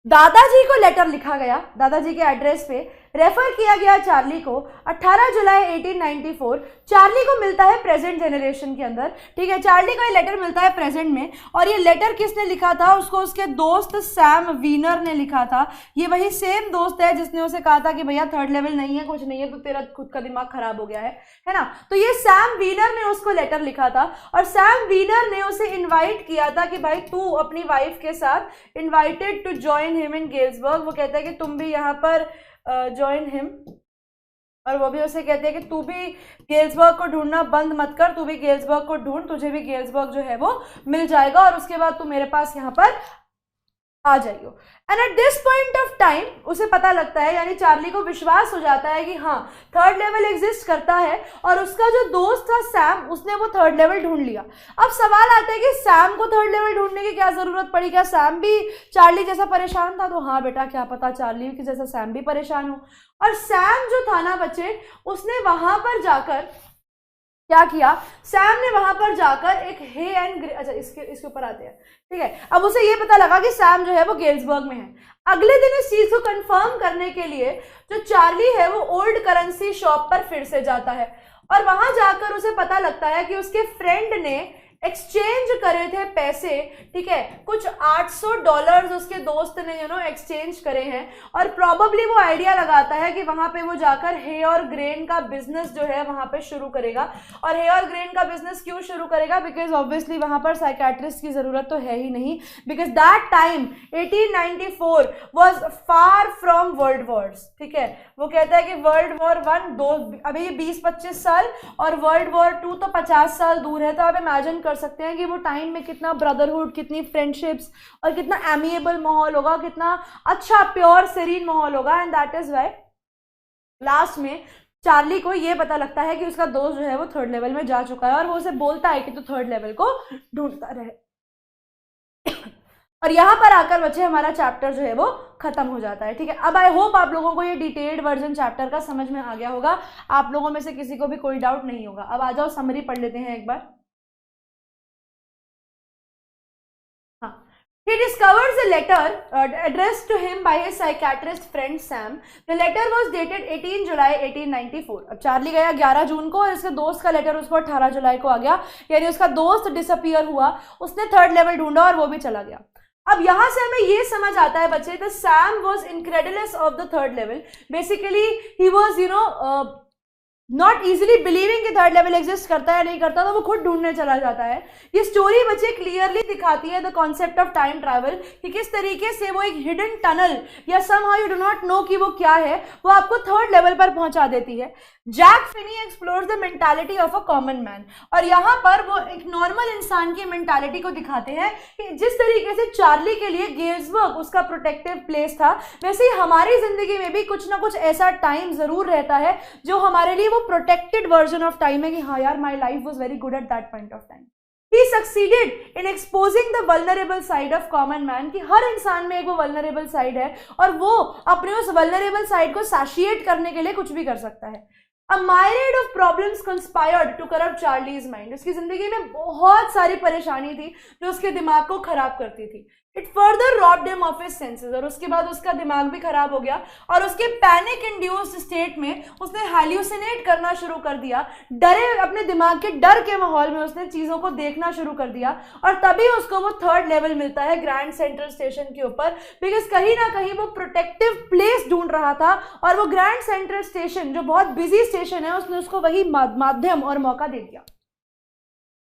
दादाजी को लेटर लिखा गया, दादाजी के एड्रेस पे रेफर किया गया चार्ली को, 18 जुलाई 1894। चार्ली को मिलता है प्रेजेंट जनरेशन के अंदर, ठीक है, चार्ली को ये लेटर मिलता है प्रेजेंट में। और ये लेटर किसने लिखा था, उसको उसके दोस्त सैम वीनर ने लिखा था। ये वही सेम दोस्त है जिसने उसे कहा था कि भैया थर्ड लेवल नहीं है, कुछ नहीं है, तो तेरा खुद का दिमाग खराब हो गया है ना। तो ये सैम वीनर ने उसको लेटर लिखा था, और सैम वीनर ने उसे इन्वाइट किया था कि भाई तू अपनी वाइफ के साथ invited to join him in Galesburg. वो कहता है कि तुम भी यहाँ पर ज्वाइन हिम, और वो भी उसे कहते हैं कि तू भी गेल्सबर्ग को ढूंढना बंद मत कर, तू भी गेल्सबर्ग को ढूंढ, तुझे भी गेल्सबर्ग जो है वो मिल जाएगा, और उसके बाद तू मेरे पास यहाँ पर आ जाइयो। And eight this point of time उसे पता लगता है, यानी चार्ली को विश्वास हो जाता है कि हाँ थर्ड लेवल एग्जिस्ट करता है, और उसका जो दोस्त था सैम, उसने वो थर्ड लेवल ढूंढ लिया। अब सवाल आता है कि सैम को थर्ड लेवल ढूंढने की क्या जरूरत पड़ी, क्या सैम भी चार्ली जैसा परेशान था। तो हाँ बेटा, क्या पता चार्ली के जैसा सैम भी परेशान हो। और सैम जो था ना बच्चे, उसने वहां पर जाकर क्या किया, सैम ने वहां पर जाकर एक हे एंड अच्छा इसके ऊपर आते हैं, ठीक है। अब उसे ये पता लगा कि सैम जो है वो गेल्सबर्ग में है। अगले दिन इस चीज को कंफर्म करने के लिए जो चार्ली है वो ओल्ड करेंसी शॉप पर फिर से जाता है, और वहां जाकर उसे पता लगता है कि उसके फ्रेंड ने एक्सचेंज करे थे पैसे, ठीक है, कुछ $800 उसके दोस्त ने एक्सचेंज करे हैं। और प्रॉबेबली वो आइडिया लगाता है कि वहां पे वो जाकर हे और ग्रेन का बिजनेस जो है वहां पे शुरू करेगा। और हे और ग्रेन का बिजनेस क्यों शुरू करेगा, बिकॉज ऑब्वियसली वहां पर साइकेट्रिस्ट की जरूरत तो है ही नहीं, because that time 1894 was far from world Wars, ठीक है। वो कहता है कि वर्ल्ड वॉर 1 दो अभी ये 20-25 साल, और वर्ल्ड वॉर 2 तो 50 साल दूर है। तो आप इमेजिन कर सकते हैं कि वो टाइम में कितना ब्रदरहुड, कितनी फ्रेंडशिप्स, और कितना एमिएबल माहौल होगा, कितना अच्छा प्योर सेरीन माहौल होगा। And that is why last में चार्ली को ये पता लगता है कि उसका दोस्त जो है वो थर्ड लेवल में जा चुका है, और वो उसे बोलता है कि तू थर्ड लेवल को ढूंढता रहे। और यहां पर आकर बच्चे हमारा चैप्टर जो है वो खत्म हो जाता है, ठीक है। अब आई होप आप लोगों को ये डिटेल्ड वर्जन चैप्टर का समझ में आ गया होगा, आप लोगों में से किसी को भी कोई डाउट नहीं होगा। अब आ जाओ समरी पढ़ लेते हैं एक बार। He discovers a letter addressed to him by his psychiatrist friend Sam. The letter was dated 18 July 1894. अब चार्ली गया 11 जून को, और उसके दोस्त का लेटर उसको 18 जुलाई को आ गया, यानी उसका दोस्त डिसअपियर हुआ, उसने थर्ड लेवल ढूंढा और वो भी चला गया। अब यहां से हमें ये समझ आता है बच्चे, the Sam was incredulous of the third level. Basically he was not easily believing कि थर्ड लेवल एग्जिस्ट करता है या नहीं करता, तो वो खुद ढूंढने चला जाता है। ये स्टोरी बच्चे क्लियरली दिखाती है the concept of time travel, कि किस तरीके से वो एक हिडन टनल या somehow you do not know कि वो क्या है, वो आपको थर्ड लेवल पर पहुंचा देती है। Jack Finney explores the mentality of a common man, और यहाँ पर वो एक नॉर्मल इंसान की मेंटालिटी को दिखाते हैं कि जिस तरीके से चार्ली के लिए गेल्सबर्ग उसका प्रोटेक्टिव प्लेस था, वैसे ही हमारी जिंदगी में भी कुछ ना कुछ ऐसा टाइम जरूर रहता है जो हमारे लिए वो प्रोटेक्टेड वर्जन ऑफ टाइम है कि हाँ यार, माई life was very good at that point of time. He succeeded in exposing the vulnerable side of common man, कि हर इंसान में एक वो vulnerable side है और वो अपने उस vulnerable side को satiate करने के लिए कुछ भी कर सकता है। A myriad of problems conspired to corrupt Charlie's mind. उसकी जिंदगी में बहुत सारी परेशानी थी जो उसके दिमाग को खराब करती थी। It further robbed him of his senses, और उसके बाद उसका दिमाग भी खराब हो गया और उसके पैनिक इंड्यूस्ड स्टेट में उसने हैल्यूसिनेट करना शुरू कर दिया। डरे, अपने दिमाग के डर के माहौल में उसने चीजों को देखना शुरू कर दिया, और तभी उसको वो थर्ड लेवल मिलता है ग्रैंड सेंट्रल स्टेशन के ऊपर, बिकॉज कहीं ना कहीं वो प्रोटेक्टिव प्लेस ढूंढ रहा था, और वो ग्रैंड सेंट्रल स्टेशन जो बहुत बिजी स्टेशन है, उसने उसको वही माध्यम और मौका दे दिया।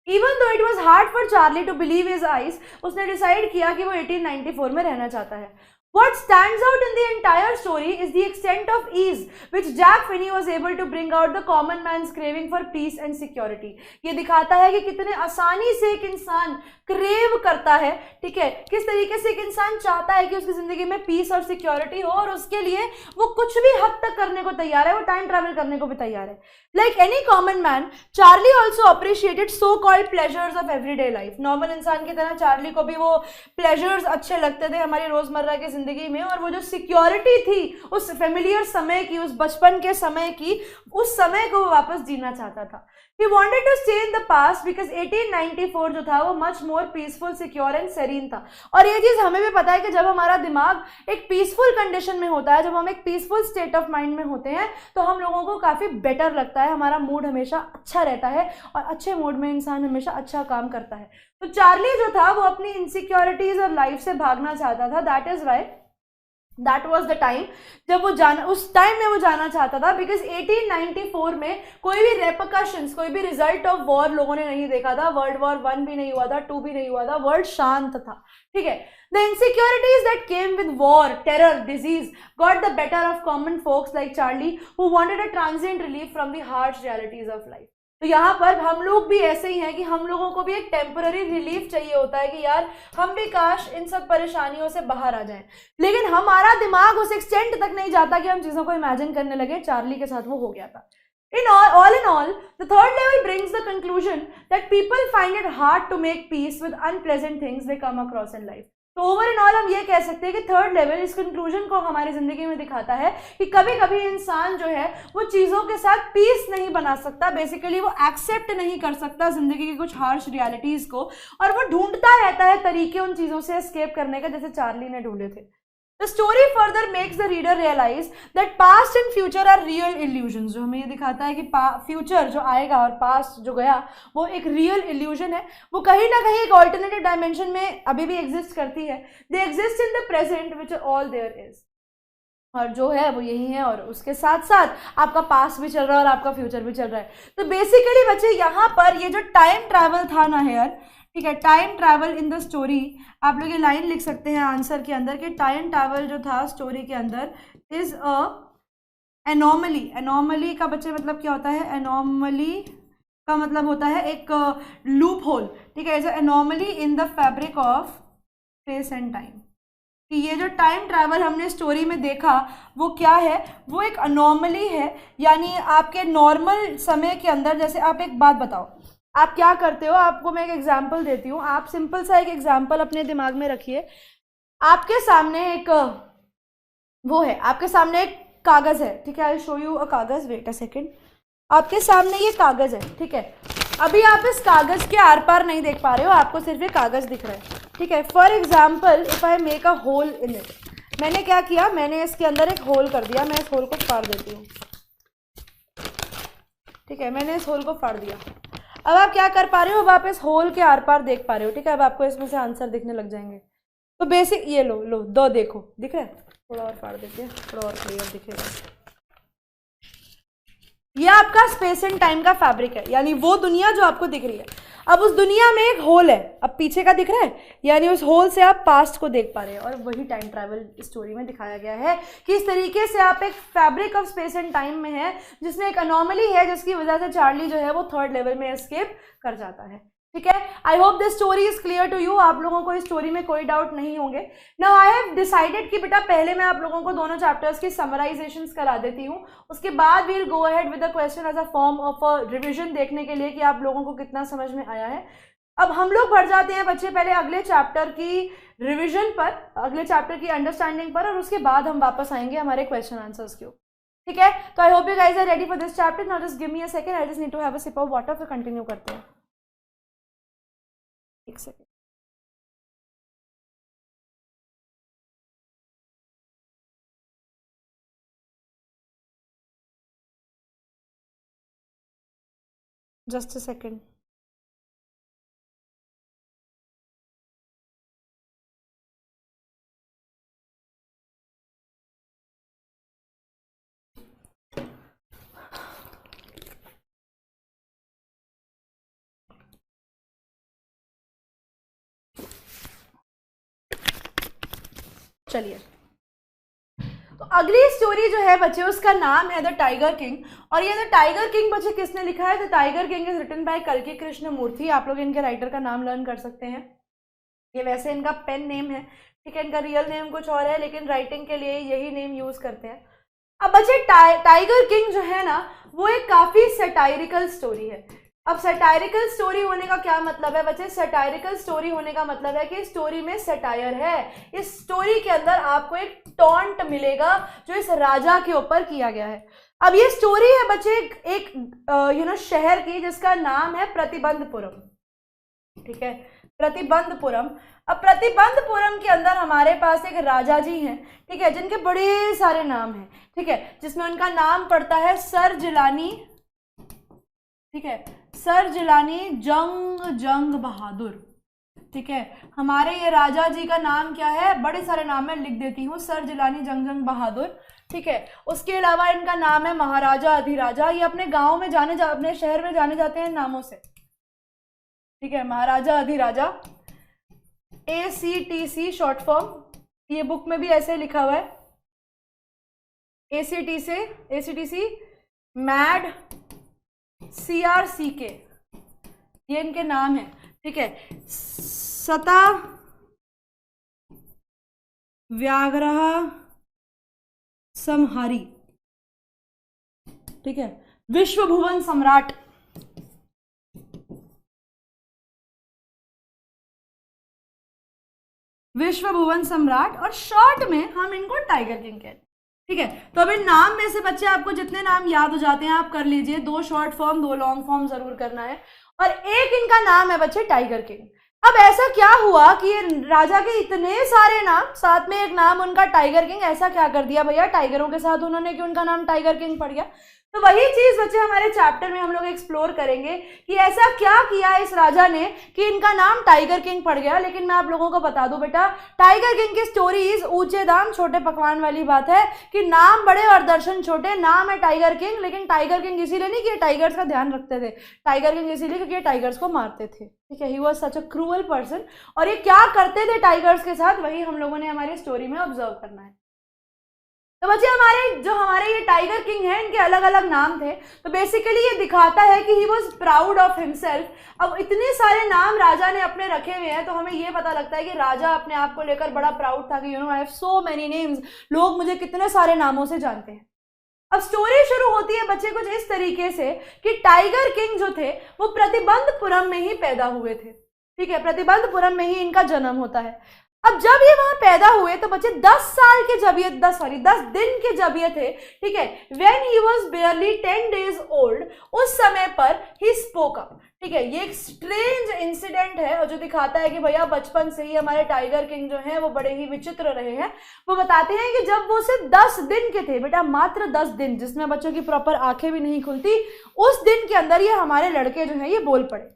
Even though it was hard for Charlie to believe his eyes, उसने डिसाइड किया कि वो 1894 में रहना चाहता है। What stands out in the entire story is the extent of ease which Jack Finney was able to bring out the common man's craving for peace and security. ये दिखाता है कि कितने आसानी से एक इंसान क्रेव करता है, ठीक है, किस तरीके से एक इंसान चाहता है कि उसकी जिंदगी में पीस और सिक्योरिटी हो, और उसके लिए वो कुछ भी हद तक करने को तैयार है, वो टाइम ट्रैवल करने को भी तैयार है। Like any common man, Charlie also appreciated so-called pleasures of everyday life. Normal इंसान की तरह चार्ली को भी वो प्लेजर्स अच्छे लगते थे हमारी रोजमर्रा की जिंदगी में, और वो जो सिक्योरिटी थी उस फेमिलियर समय की, उस बचपन के समय की, उस समय को वो वापस जीना चाहता था। He wanted to stay in the past because 1894 जो था वो much more peaceful, secure and serene था। और ये चीज़ हमें भी पता है कि जब हमारा दिमाग एक पीसफुल कंडीशन में होता है, जब हम एक पीसफुल स्टेट ऑफ माइंड में होते हैं, तो हम लोगों को काफ़ी बेटर लगता है, हमारा मूड हमेशा अच्छा रहता है, और अच्छे मूड में इंसान हमेशा अच्छा काम करता है। तो चार्ली जो था वो अपनी इनसिक्योरिटीज और लाइफ से भागना चाहता था। That is why that was the time जब वो उस टाइम में वो जाना चाहता था, बिकॉज 1894 में कोई भी रेपरकशंस, कोई भी रिजल्ट ऑफ वॉर लोगों ने नहीं देखा था। वर्ल्ड वॉर 1 भी नहीं हुआ था, 2 भी नहीं हुआ था, वर्ल्ड शांत था, ठीक है। The insecurities that came with war, terror, disease got the better of common folks like Charlie who wanted a transient relief from the harsh realities of life. तो यहाँ पर हम लोग भी ऐसे ही हैं कि हम लोगों को भी एक टेम्पररी रिलीफ चाहिए होता है कि यार हम भी काश इन सब परेशानियों से बाहर आ जाएं, लेकिन हमारा दिमाग उस एक्सटेंट तक नहीं जाता कि हम चीज़ों को इमेजिन करने लगे। चार्ली के साथ वो हो गया था। In all, the third level brings the conclusion that people find it hard to make peace with unpleasant things they come across in life. तो ओवर इन ऑल हम ये कह सकते हैं कि थर्ड लेवल इस कंक्लूजन को हमारी जिंदगी में दिखाता है कि कभी कभी इंसान जो है वो चीज़ों के साथ पीस नहीं बना सकता, बेसिकली वो एक्सेप्ट नहीं कर सकता जिंदगी की कुछ हार्श रियलिटीज़ को, और वो ढूंढता रहता है तरीके उन चीज़ों से एस्केप करने का, जैसे चार्ली ने ढूंढे थे। The story further makes the reader realize that past and future are real illusions। जो हमें ये दिखाता है कि फ्यूचर जो आएगा और पास्ट जो गया वो एक रियल इल्यूजन है, वो कहीं ना कहीं एक ऑल्टरनेटिव डायमेंशन में अभी भी एग्जिस्ट करती है। They exist in the present which all there is, और जो है वो यही है, और उसके साथ साथ आपका पास्ट भी चल रहा है और आपका फ्यूचर भी चल रहा है। तो बेसिकली बच्चे यहाँ पर ये जो टाइम ट्रैवल था ना यार, ठीक है, time travel in the story, आप लोग ये लाइन लिख सकते हैं आंसर के अंदर कि टाइम ट्रैवल जो था स्टोरी के अंदर इज अ एनॉमली। एनॉमली का बच्चे मतलब क्या होता है? एनॉमली का मतलब होता है एक लूप होल, ठीक है, as a anomaly in the fabric of space and time. कि ये जो टाइम ट्रैवल हमने स्टोरी में देखा वो क्या है? वो एक अनॉमली है, यानी आपके नॉर्मल समय के अंदर, जैसे आप एक बात बताओ, आप क्या करते हो, आपको मैं एक एग्जाम्पल देती हूँ, आप सिंपल सा एक एग्जाम्पल अपने दिमाग में रखिए। आपके सामने एक वो है, आपके सामने एक कागज़ है, ठीक है, आई शो यू अ कागज़, वेट अ सेकेंड। आपके सामने ये कागज़ है, ठीक है, अभी आप इस कागज़ के आर पार नहीं देख पा रहे हो, आपको सिर्फ ये कागज़ दिख रहा है, ठीक है। For example if I make a hole in it, मैंने क्या किया, मैंने इसके अंदर एक होल कर दिया, मैं इस होल को फाड़ देती हूँ, ठीक है, मैंने इस होल को फाड़ दिया। अब आप क्या कर पा रहे हो, अब आप इस होल के आर पार देख पा रहे हो, ठीक है, अब आपको इसमें से आंसर दिखने लग जाएंगे। तो बेसिक ये लो दो देखो, दिख रहा है, थोड़ा और फाड़ देते हैं, थोड़ा और क्लियर दिखेगा। ये आपका स्पेस एंड टाइम का फैब्रिक है, यानी वो दुनिया जो आपको दिख रही है। अब उस दुनिया में एक होल है, अब पीछे का दिख रहा है, यानी उस होल से आप पास्ट को देख पा रहे हैं। और वही टाइम ट्रैवल स्टोरी में दिखाया गया है कि इस तरीके से आप एक fabric of space and time में है, जिसमें एक अनोमली है, जिसकी वजह से चार्ली जो है वो 3rd लेवल में एस्केप कर जाता है। ठीक है, I hope this story is clear to you. आप लोगों को इस स्टोरी में कोई डाउट नहीं होंगे। नाउ आई हैव डिसाइडेड कि बेटा पहले मैं आप लोगों को दोनों चैप्टर्स की समराइजेशंस करा देती हूँ, उसके बाद we'll go ahead with the question as a form of a revision, देखने के लिए कि आप लोगों को कितना समझ में आया है। अब हम लोग बढ़ जाते हैं बच्चे पहले अगले चैप्टर की रिविजन पर, अगले चैप्टर की अंडरस्टैंडिंग पर, और उसके बाद हम वापस आएंगे हमारे क्वेश्चन आंसर्स के ऊपर। ठीक है, तो I hope you guys are ready for this chapter. Now just give me a second, I just need to have a sip of water, फिर कंटिन्यू करते हैं। एक सेकेंड। Just a second. चलिए, तो अगली स्टोरी जो है बच्चे उसका नाम है द टाइगर किंग। और ये द टाइगर किंग बच्चे किसने लिखा है? The tiger king is written by कल्कि कृष्णमूर्ति। आप लोग इनके राइटर का नाम लर्न कर सकते हैं। ये वैसे इनका पेन नेम है, ठीक है, इनका रियल नेम कुछ और है, लेकिन राइटिंग के लिए यही नेम यूज करते हैं। अब बच्चे टाइगर किंग जो है ना, वो एक काफी सटायरिकल स्टोरी है। अब सटायरिकल स्टोरी होने का क्या मतलब है बच्चे? सटायरिकल स्टोरी होने का मतलब है कि स्टोरी में सटायर है। इस स्टोरी के अंदर आपको एक टॉन्ट मिलेगा जो इस राजा के ऊपर किया गया है। अब ये स्टोरी है बच्चे एक शहर की, जिसका नाम है प्रतिबंधपुरम। ठीक है, प्रतिबंधपुरम। अब प्रतिबंधपुरम के अंदर हमारे पास एक राजा जी हैं, ठीक है, जिनके बड़े सारे नाम हैं, ठीक है, जिसमें उनका नाम पड़ता है सर जिलानी, ठीक है, सर जिलानी जंग बहादुर। ठीक है, हमारे ये राजा जी का नाम क्या है? बड़े सारे नाम है, लिख देती हूँ, सर जिलानी जंग बहादुर। ठीक है, उसके अलावा इनका नाम है महाराजा अधिराजा। ये अपने गांव में अपने शहर में जाने जाते हैं नामों से। ठीक है, महाराजा अधिराजा, ACTC शॉर्ट फॉर्म। ये बुक में भी ऐसे लिखा हुआ है, ACTC मैड CRCK, ये इनके नाम है। ठीक है, सता व्याघ्रह समहारी। ठीक है, विश्व भुवन सम्राट, विश्व भुवन सम्राट, और शॉर्ट में हम इनको टाइगर किंग कहते हैं। ठीक है, तो अभी नाम में से बच्चे आपको जितने नाम याद हो जाते हैं आप कर लीजिए। 2 शॉर्ट फॉर्म 2 लॉन्ग फॉर्म जरूर करना है, और एक इनका नाम है बच्चे टाइगर किंग। अब ऐसा क्या हुआ कि ये राजा के इतने सारे नाम, साथ में एक नाम उनका टाइगर किंग, ऐसा क्या कर दिया भैया टाइगरों के साथ उन्होंने कि उनका नाम टाइगर किंग पड़ गया? तो वही चीज बच्चे हमारे चैप्टर में हम लोग एक्सप्लोर करेंगे कि ऐसा क्या किया इस राजा ने कि इनका नाम टाइगर किंग पड़ गया। लेकिन मैं आप लोगों को बता दूं बेटा, टाइगर किंग की स्टोरीज ऊंचे दाम छोटे पकवान वाली बात है कि नाम बड़े और दर्शन छोटे। नाम है टाइगर किंग, लेकिन टाइगर किंग इसीलिए नहीं कि टाइगर्स का ध्यान रखते थे, टाइगर किंग इसीलिए क्योंकि टाइगर्स को मारते थे। ठीक है, he was such a cruel person. और ये क्या करते थे टाइगर्स के साथ, वही हम लोगों ने हमारी स्टोरी में ऑब्जर्व करना है। तो बच्चे हमारे ये टाइगर किंग है, इनके अलग अलग नाम थे। तो बेसिकली ये दिखाता है कि he was proud of himself. अब इतने सारे नाम राजा ने अपने रखे हुए हैं, तो हमें ये पता लगता है कि राजा अपने आप को लेकर बड़ा प्राउड था कि I have so many names, लोग मुझे कितने सारे नामों से जानते हैं। अब स्टोरी शुरू होती है बच्चे कुछ इस तरीके से कि टाइगर किंग जो थे वो प्रतिबंधपुरम में ही पैदा हुए थे। ठीक है, प्रतिबंधपुरम में ही इनका जन्म होता है। अब जब ये वहां पैदा हुए तो बच्चे 10 दिन के जब ये थे, ठीक है, when he was बेयरली 10 days old, उस समय पर ही स्पोक अप। ठीक है, ये एक स्ट्रेंज इंसिडेंट है और जो दिखाता है कि भैया बचपन से ही हमारे टाइगर किंग जो हैं वो बड़े ही विचित्र रहे हैं। वो बताते हैं कि जब वो सिर्फ 10 दिन के थे बेटा, मात्र 10 दिन, जिसमें बच्चों की प्रॉपर आंखें भी नहीं खुलती, उस दिन के अंदर ये हमारे लड़के जो है ये बोल पड़े।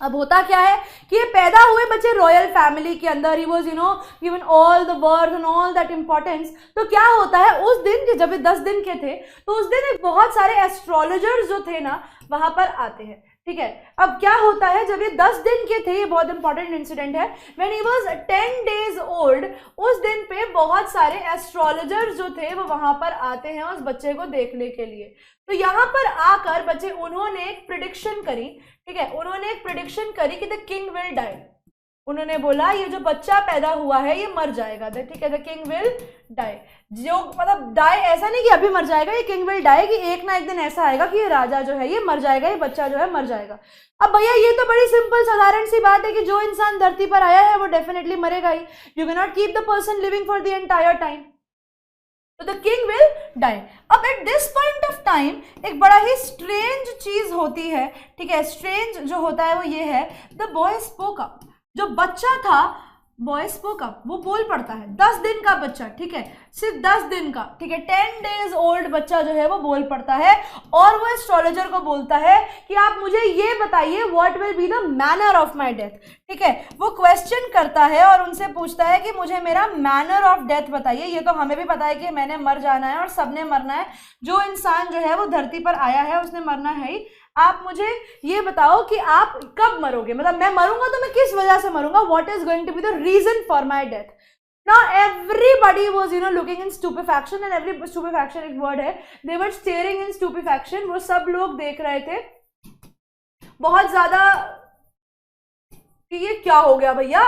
अब होता क्या है कि ये पैदा हुए बच्चे रॉयल फैमिली के अंदर, he was given all the worth and all that importance. तो क्या होता है उस दिन, जब ये 10 दिन के थे, तो उस दिन एक बहुत सारे एस्ट्रोलॉजर्स जो थे ना वहां पर आते हैं, ठीक है। अब क्या होता है, जब ये 10 दिन के थे, ये बहुत इंपॉर्टेंट इंसिडेंट है, when he was 10 days old, उस दिन पे बहुत सारे एस्ट्रोलॉजर्स जो थे वो वहां पर आते हैं उस बच्चे को देखने के लिए। तो यहाँ पर आकर बच्चे उन्होंने एक प्रिडिक्शन करी, ठीक है, उन्होंने एक प्रिडिक्शन करी कि द किंग विल डाई। उन्होंने बोला ये जो बच्चा पैदा हुआ है ये मर जाएगा, ठीक है, द किंग विल डाई। जो मतलब डाई ऐसा नहीं कि अभी मर जाएगा, ये किंग विल डाई कि एक ना एक दिन ऐसा आएगा कि ये राजा जो है ये मर जाएगा, ये बच्चा जो है मर जाएगा। अब भैया ये तो बड़ी सिंपल साधारण सी बात है कि जो इंसान धरती पर आया है वो डेफिनेटली मरेगा ही। You can not keep the person living for the entire time, तो द किंग विल डाई। अब at this point of time एक बड़ा ही स्ट्रेंज चीज होती है, ठीक है, स्ट्रेंज जो होता है वो ये है, द बॉय स्पोक अप। जो बच्चा था बॉय स्पोक अप, वो बोल पड़ता है, 10 दिन का बच्चा, ठीक है, सिर्फ 10 दिन का, ठीक है, 10 डेज ओल्ड बच्चा जो है वो बोल पड़ता है और वो एस्ट्रोलॉजर को बोलता है कि आप मुझे ये बताइए what will be the manner of my death, ठीक है। वो क्वेश्चन करता है और उनसे पूछता है कि मुझे मेरा मैनर ऑफ डेथ बताइए। ये तो हमें भी पता है कि मैंने मर जाना है और सबने मरना है, जो इंसान जो है वो धरती पर आया है उसने मरना है ही। आप मुझे ये बताओ कि आप कब मरोगे, मतलब मैं मरूंगा तो मैं किस वजह से मरूंगा, what is going to be the reason for my death. Now everybody was looking in stupefaction, and every stupefaction एक word है, they were staring in stupefaction। वो सब लोग देख रहे थे बहुत ज्यादा कि ये क्या हो गया भैया,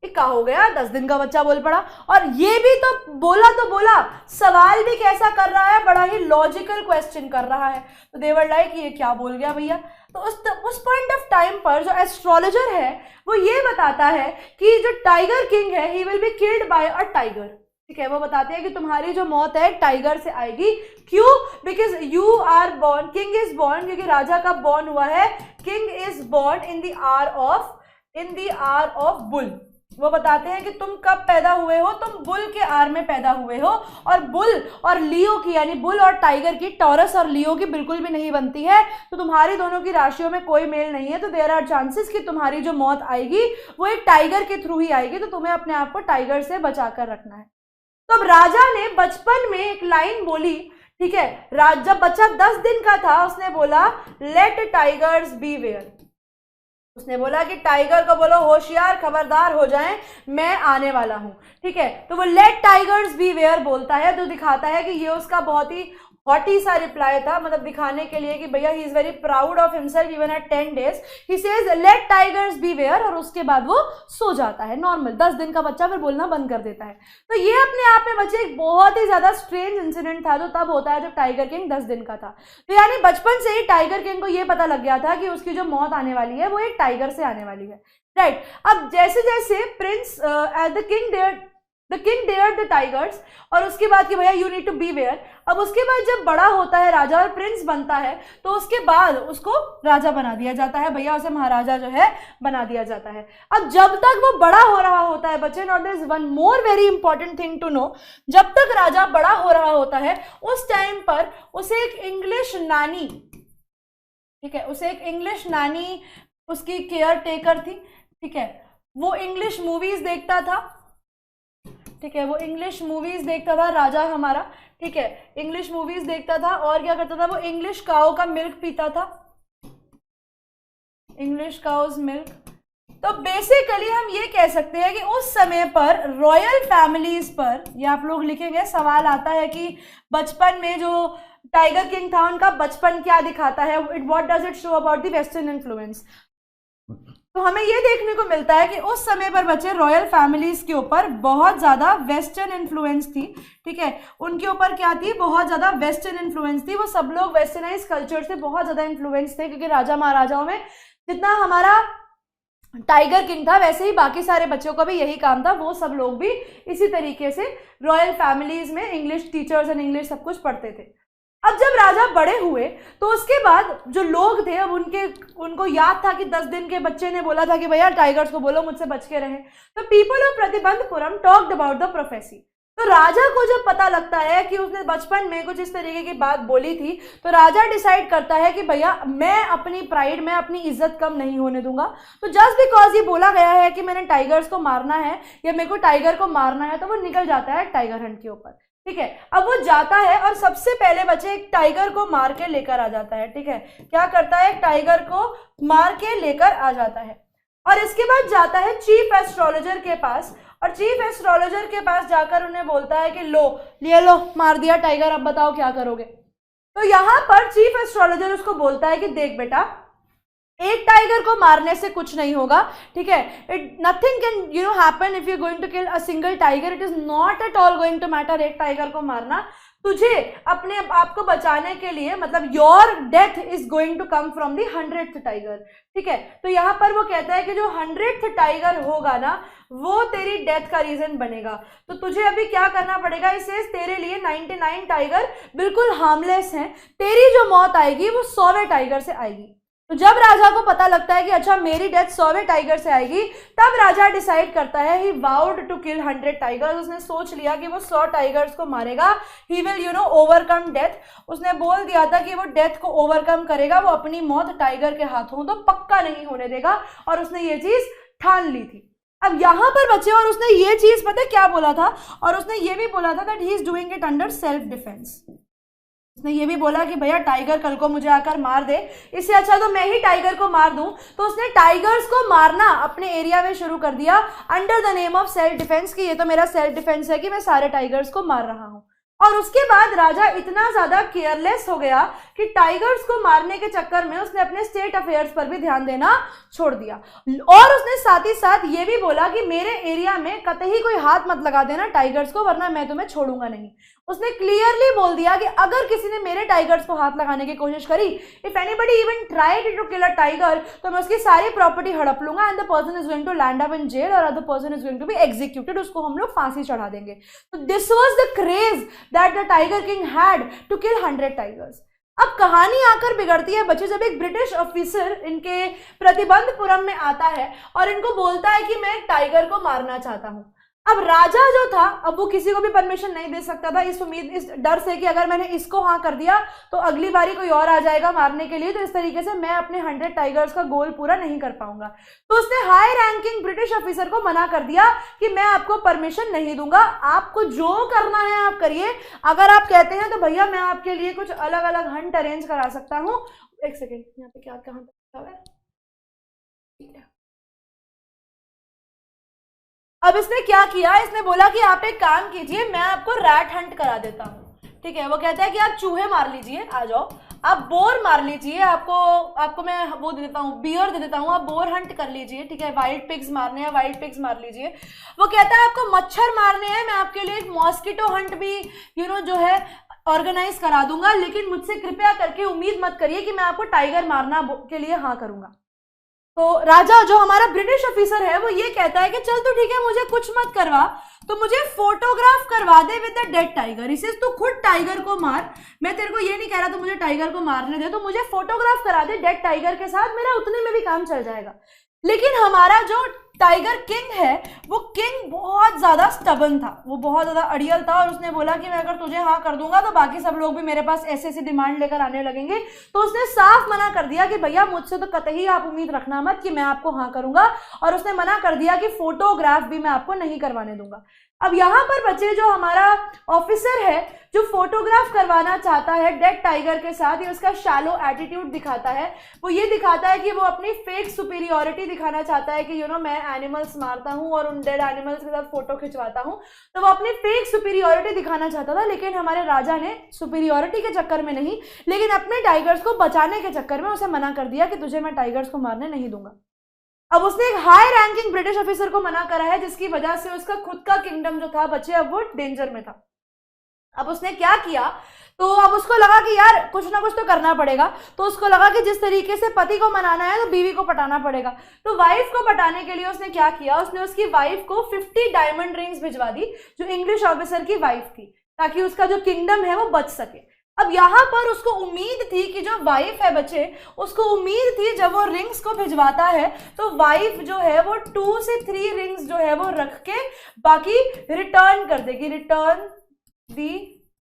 ये क्या हो गया, 10 दिन का बच्चा बोल पड़ा। और ये भी तो बोला, सवाल भी कैसा कर रहा है, बड़ा ही लॉजिकल क्वेश्चन कर रहा है। तो दे वर लाइक ये क्या बोल गया भैया। तो उस पॉइंट ऑफ टाइम पर जो एस्ट्रोलॉजर है वो ये बताता है कि जो टाइगर किंग है he will be killed by a tiger, ठीक है। वो बताते हैं कि तुम्हारी जो मौत है टाइगर से आएगी। क्यों? Because you are born, king is born, क्योंकि राजा का बॉर्न हुआ है, king is born in the hour of bull. वो बताते हैं कि तुम कब पैदा हुए हो, तुम बुल के आर में पैदा हुए हो, और बुल और लियो की, यानी बुल और टाइगर की, टॉरस और लियो की बिल्कुल भी नहीं बनती है। तो तुम्हारी दोनों की राशियों में कोई मेल नहीं है, तो देयर आर चांसेस कि तुम्हारी जो मौत आएगी वो एक टाइगर के थ्रू ही आएगी। तो तुम्हें अपने आप को टाइगर से बचा कर रखना है। तो अब राजा ने बचपन में एक लाइन बोली, ठीक है, जब बच्चा 10 दिन का था उसने बोला लेट टाइगर्स बी वेयर। उसने बोला कि टाइगर को बोलो होशियार, खबरदार हो जाएं, मैं आने वाला हूं, ठीक है। तो वो लेट टाइगर्स बी वेयर बोलता है, तो दिखाता है कि ये उसका बहुत ही हॉटी सा रिप्लाई था, मतलब दिखाने के लिए कि भैया he is very proud of himself even at 10 days. He says let tigers beware, और उसके बाद वो सो जाता है नॉर्मल। 10 दिन का बच्चा फिर बोलना बंद कर देता है। तो ये अपने आप में बच्चे एक बहुत ही ज्यादा स्ट्रेंज इंसिडेंट था, जो तब होता है जब टाइगर किंग 10 दिन का था। तो यानी बचपन से ही टाइगर किंग को ये पता लग गया था कि उसकी जो मौत आने वाली है वो एक टाइगर से आने वाली है, राइट। अब जैसे जैसे prince the king dared the tigers, और उसके बाद कि भैया you need to beware. अब उसके बाद जब बड़ा होता है राजा और प्रिंस बनता है, तो उसके बाद उसको राजा बना दिया जाता है, भैया उसे महाराजा जो है बना दिया जाता है। अब जब तक वो बड़ा हो रहा होता है बच्चे, not this one more very important thing to know, जब तक राजा बड़ा हो रहा होता है उस टाइम पर उसे एक इंग्लिश नानी, ठीक है, उसे एक इंग्लिश नानी उसकी केयर टेकर थी, ठीक है। वो इंग्लिश मूवीज देखता था, ठीक है, वो इंग्लिश मूवीज देखता था राजा हमारा, ठीक है, इंग्लिश मूवीज देखता था। और क्या करता था, वो इंग्लिश काऊ का मिल्क पीता था, इंग्लिश काउज मिल्क। तो बेसिकली हम ये कह सकते हैं कि उस समय पर रॉयल फैमिलीज पर, ये आप लोग लिखेंगे, सवाल आता है कि बचपन में जो टाइगर किंग था उनका बचपन क्या दिखाता है, what does it show about the western influence. तो हमें ये देखने को मिलता है कि उस समय पर बच्चे रॉयल फैमिलीज के ऊपर बहुत ज्यादा वेस्टर्न इन्फ्लुएंस थी, ठीक है, उनके ऊपर क्या थी, बहुत ज्यादा वेस्टर्न इन्फ्लुएंस थी। वो सब लोग वेस्टर्नाइज कल्चर से बहुत ज्यादा इन्फ्लुएंस थे, क्योंकि राजा महाराजाओं में जितना हमारा टाइगर किंग था वैसे ही बाकी सारे बच्चों का भी यही काम था, वो सब लोग भी इसी तरीके से रॉयल फैमिलीज में इंग्लिश टीचर्स एंड इंग्लिश सब कुछ पढ़ते थे। अब जब राजा बड़े हुए तो उसके बाद जो लोग थे, अब उनको याद था कि 10 दिन के बच्चे ने बोला था कि भैया टाइगर्स को बोलो मुझसे बच के रहे। तो people of Pratibandapuram talked about the prophecy, तो राजा को जब पता लगता है कि उसने बचपन में कुछ इस तरीके की बात बोली थी, तो राजा डिसाइड करता है कि भैया मैं अपनी प्राइड, मैं अपनी इज्जत कम नहीं होने दूंगा। तो जस्ट बिकॉज ये बोला गया है कि मैंने टाइगर्स को मारना है या मेरे को टाइगर को मारना है, तो वो निकल जाता है टाइगर हंट के ऊपर। ठीक है, अब वो जाता है और सबसे पहले बच्चे एक टाइगर को मार के लेकर आ जाता है। ठीक है, क्या करता है, एक टाइगर को मार के लेकर आ जाता है और इसके बाद जाता है चीफ एस्ट्रोलॉजर के पास, और चीफ एस्ट्रोलॉजर के पास जाकर उन्हें बोलता है कि लो मार दिया टाइगर, अब बताओ क्या करोगे। तो यहां पर चीफ एस्ट्रोलॉजर उसको बोलता है कि देख बेटा, एक टाइगर को मारने से कुछ नहीं होगा। ठीक है, nothing can happen if you going to kill a single tiger, it is not at all going to matter एक टाइगर को मारना। तुझे अपने आप को बचाने के लिए, मतलब your death is going to come from the 100th tiger. ठीक है, तो यहां पर वो कहता है कि जो 100th टाइगर होगा ना, वो तेरी डेथ का रीजन बनेगा। तो तुझे अभी क्या करना पड़ेगा, इससे तेरे लिए 99 टाइगर बिल्कुल हार्मलेस हैं, तेरी जो मौत आएगी वो 100वें टाइगर से आएगी। तो जब राजा को पता लगता है कि अच्छा मेरी डेथ 100वें टाइगर से आएगी, तब राजा डिसाइड करता है, ही वाउड टू किल 100 टाइगर्स। उसने सोच लिया कि वो 100 टाइगर्स को मारेगा, ही विल ओवरकम डेथ। उसने बोल दिया था कि वो डेथ को ओवरकम करेगा, वो अपनी मौत टाइगर के हाथों तो पक्का नहीं होने देगा, और उसने ये चीज ठान ली थी। अब यहां पर बच्चे, और उसने ये चीज पता है क्या बोला था, और उसने ये भी बोला था that he is doing it under self defence. उसने ये भी बोला कि भैया टाइगर कल को मुझे आकर मार दे, इससे अच्छा तो मैं ही टाइगर को मार दूं। तो उसने टाइगर्स को मारना अपने एरिया में शुरू कर दिया under the name of self defence, कि ये तो मेरा सेल्फ डिफेंस है कि मैं सारे टाइगर्स को मार रहा हूं। और उसके बाद राजा इतना ज्यादा केयरलेस हो गया कि टाइगर्स को मारने के चक्कर में उसने अपने स्टेट अफेयर्स पर भी ध्यान देना छोड़ दिया। और उसने साथ ही साथ ये भी बोला कि मेरे एरिया में कतई कोई हाथ मत लगा देना टाइगर्स को, वरना मैं तुम्हें छोड़ूंगा नहीं। उसने क्लियरली बोल दिया कि अगर किसी ने मेरे टाइगर्स को हाथ लगाने की कोशिश करी, if anybody even tried to kill a tiger, तो मैं उसकी सारी प्रॉपर्टी हड़प लूंगा and the person is going to land up in jail और other person is going to be executed. उसको हम लोग फांसी चढ़ा देंगे। तो this was the craze that the tiger king had to kill 100 tigers. अब कहानी आकर बिगड़ती है बच्चे, जब एक ब्रिटिश ऑफिसर इनके प्रतिबंधपुरम में आता है और इनको बोलता है कि मैं एक टाइगर को मारना चाहता हूं। अब राजा जो था, अब वो किसी को भी परमिशन नहीं दे सकता था, इस उम्मीद, इस डर से कि अगर मैंने इसको हाँ कर दिया तो अगली बारी कोई और आ जाएगा मारने के लिए, तो इस तरीके से मैं अपने 100 टाइगर्स का गोल पूरा नहीं कर पाऊंगा। तो उसने हाई रैंकिंग ब्रिटिश ऑफिसर को मना कर दिया कि मैं आपको परमिशन नहीं दूंगा, आपको जो करना है आप करिए। अगर आप कहते हैं तो भैया मैं आपके लिए कुछ अलग अलग हंट अरेंज करा सकता हूँ। एक सेकेंड, यहाँ पे क्या कहाँ तक है। अब इसने क्या किया, इसने बोला कि आप एक काम कीजिए, मैं आपको रैट हंट करा देता हूँ। ठीक है, वो कहता है कि आप चूहे मार लीजिए, आ जाओ, आप बोर मार लीजिए, आपको मैं वो दे देता हूँ, बियर दे देता हूँ, आप बोर हंट कर लीजिए। ठीक है, वाइल्ड पिग्स मारने हैं, वाइल्ड पिग्स मार लीजिए। वो कहता है आपको मच्छर मारने हैं, मैं आपके लिए एक मॉस्किटो हंट भी जो है ऑर्गेनाइज करा दूंगा, लेकिन मुझसे कृपया करके उम्मीद मत करिए कि मैं आपको टाइगर मारना के लिए हाँ करूंगा। तो राजा, जो हमारा ब्रिटिश ऑफिसर है, वो ये कहता है कि चल तो ठीक है, मुझे कुछ मत करवा, तो मुझे फोटोग्राफ करवा दे विद द डेड टाइगर। इसे तू खुद टाइगर को मार, मैं तेरे को ये नहीं कह रहा तो मुझे टाइगर को मारने दे, तो मुझे फोटोग्राफ करा दे डेड टाइगर के साथ, मेरा उतने में भी काम चल जाएगा। लेकिन हमारा जो टाइगर किंग है, वो किंग बहुत ज्यादा स्टबन था, वो बहुत ज्यादा अड़ियल था, और उसने बोला कि मैं अगर तुझे हाँ कर दूंगा तो बाकी सब लोग भी मेरे पास ऐसे ऐसी डिमांड लेकर आने लगेंगे। तो उसने साफ मना कर दिया कि भैया मुझसे तो कतई आप उम्मीद रखना मत कि मैं आपको हाँ करूंगा, और उसने मना कर दिया कि फोटोग्राफ भी मैं आपको नहीं करवाने दूंगा। अब यहाँ पर बच्चे, जो हमारा ऑफिसर है जो फोटोग्राफ करवाना चाहता है डेड टाइगर के साथ, ये उसका शैलो एटीट्यूड दिखाता है। वो ये दिखाता है कि वो अपनी फेक सुपीरियॉरिटी दिखाना चाहता है कि मैं एनिमल्स मारता हूँ और उन डेड एनिमल्स के साथ फोटो खिंचवाता हूँ। तो वो अपनी फेक सुपीरियॉरिटी दिखाना चाहता था, लेकिन हमारे राजा ने सुपीरियॉरिटी के चक्कर में नहीं, लेकिन अपने टाइगर्स को बचाने के चक्कर में उसे मना कर दिया कि तुझे मैं टाइगर्स को मारने नहीं दूंगा। अब उसने एक हाई रैंकिंग ब्रिटिश ऑफिसर को मना करा है, जिसकी वजह से उसका खुद का किंगडम जो था बच्चे, अब वो डेंजर में था। अब उसने क्या किया, तो अब उसको लगा कि यार कुछ ना कुछ तो करना पड़ेगा। तो उसको लगा कि जिस तरीके से पति को मनाना है तो बीवी को पटाना पड़ेगा। तो वाइफ को पटाने के लिए उसने क्या किया, उसने उसकी वाइफ को 50 डायमंड रिंग्स भिजवा दी, जो इंग्लिश ऑफिसर की वाइफ थी, ताकि उसका जो किंगडम है वो बच सके। अब यहाँ पर उसको उम्मीद थी कि जो वाइफ है बच्चे, उसको उम्मीद थी जब वो रिंग्स को भिजवाता है तो वाइफ जो है वो 2 से 3 रिंग्स जो है वो रख के बाकी रिटर्न कर देगी, रिटर्न दी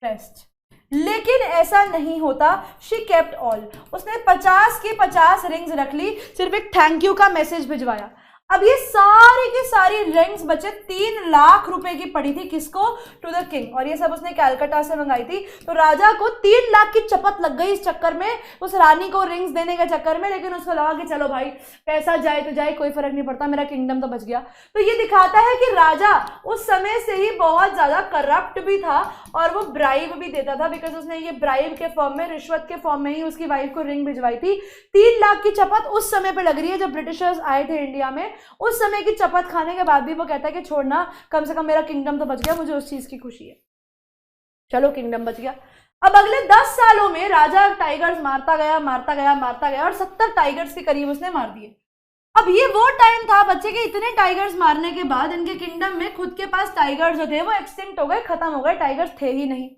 रेस्ट। लेकिन ऐसा नहीं होता। शी केप्ट ऑल, उसने 50 की 50 रिंग्स रख ली, सिर्फ एक थैंक यू का मैसेज भिजवाया। अब ये सारी की सारी रिंग्स बच्चे 3 लाख रुपए की पड़ी थी, किसको? To the king. और ये सब उसने कैलकाटा से मंगाई थी। तो राजा को 3 लाख की चपत लग गई इस चक्कर में, उस रानी को रिंग्स देने के चक्कर में। लेकिन उसको लगा कि चलो भाई पैसा जाए तो जाए, कोई फर्क नहीं पड़ता, मेरा किंगडम तो बच गया। तो ये दिखाता है कि राजा उस समय से ही बहुत ज्यादा करप्ट भी था और वो ब्राइब भी देता था, बिकॉज उसने ये ब्राइब के फॉर्म में, रिश्वत के फॉर्म में ही उसकी वाइफ को रिंग भिजवाई थी। 3 लाख की चपत उस समय पे लग रही है जब ब्रिटिशर्स आए थे इंडिया में। उस समय की चपत खाने के बाद भी वो कहता है कि छोड़ना, कम से कम मेरा किंगडम तो बच गया, मुझे उस चीज की खुशी है। चलो किंगडम बच गया। अब अगले 10 सालों में राजा टाइगर्स मारता गया मारता गया मारता गया और 70 टाइगर्स के करीब उसने मार दिए। अब ये वो टाइम था बच्चे के, इतने टाइगर्स मारने के बाद इनके किंगडम में खुद के पास टाइगर्स जो थे वो एक्सटिंक्ट हो गए, खत्म हो गए, टाइगर्स थे ही नहीं।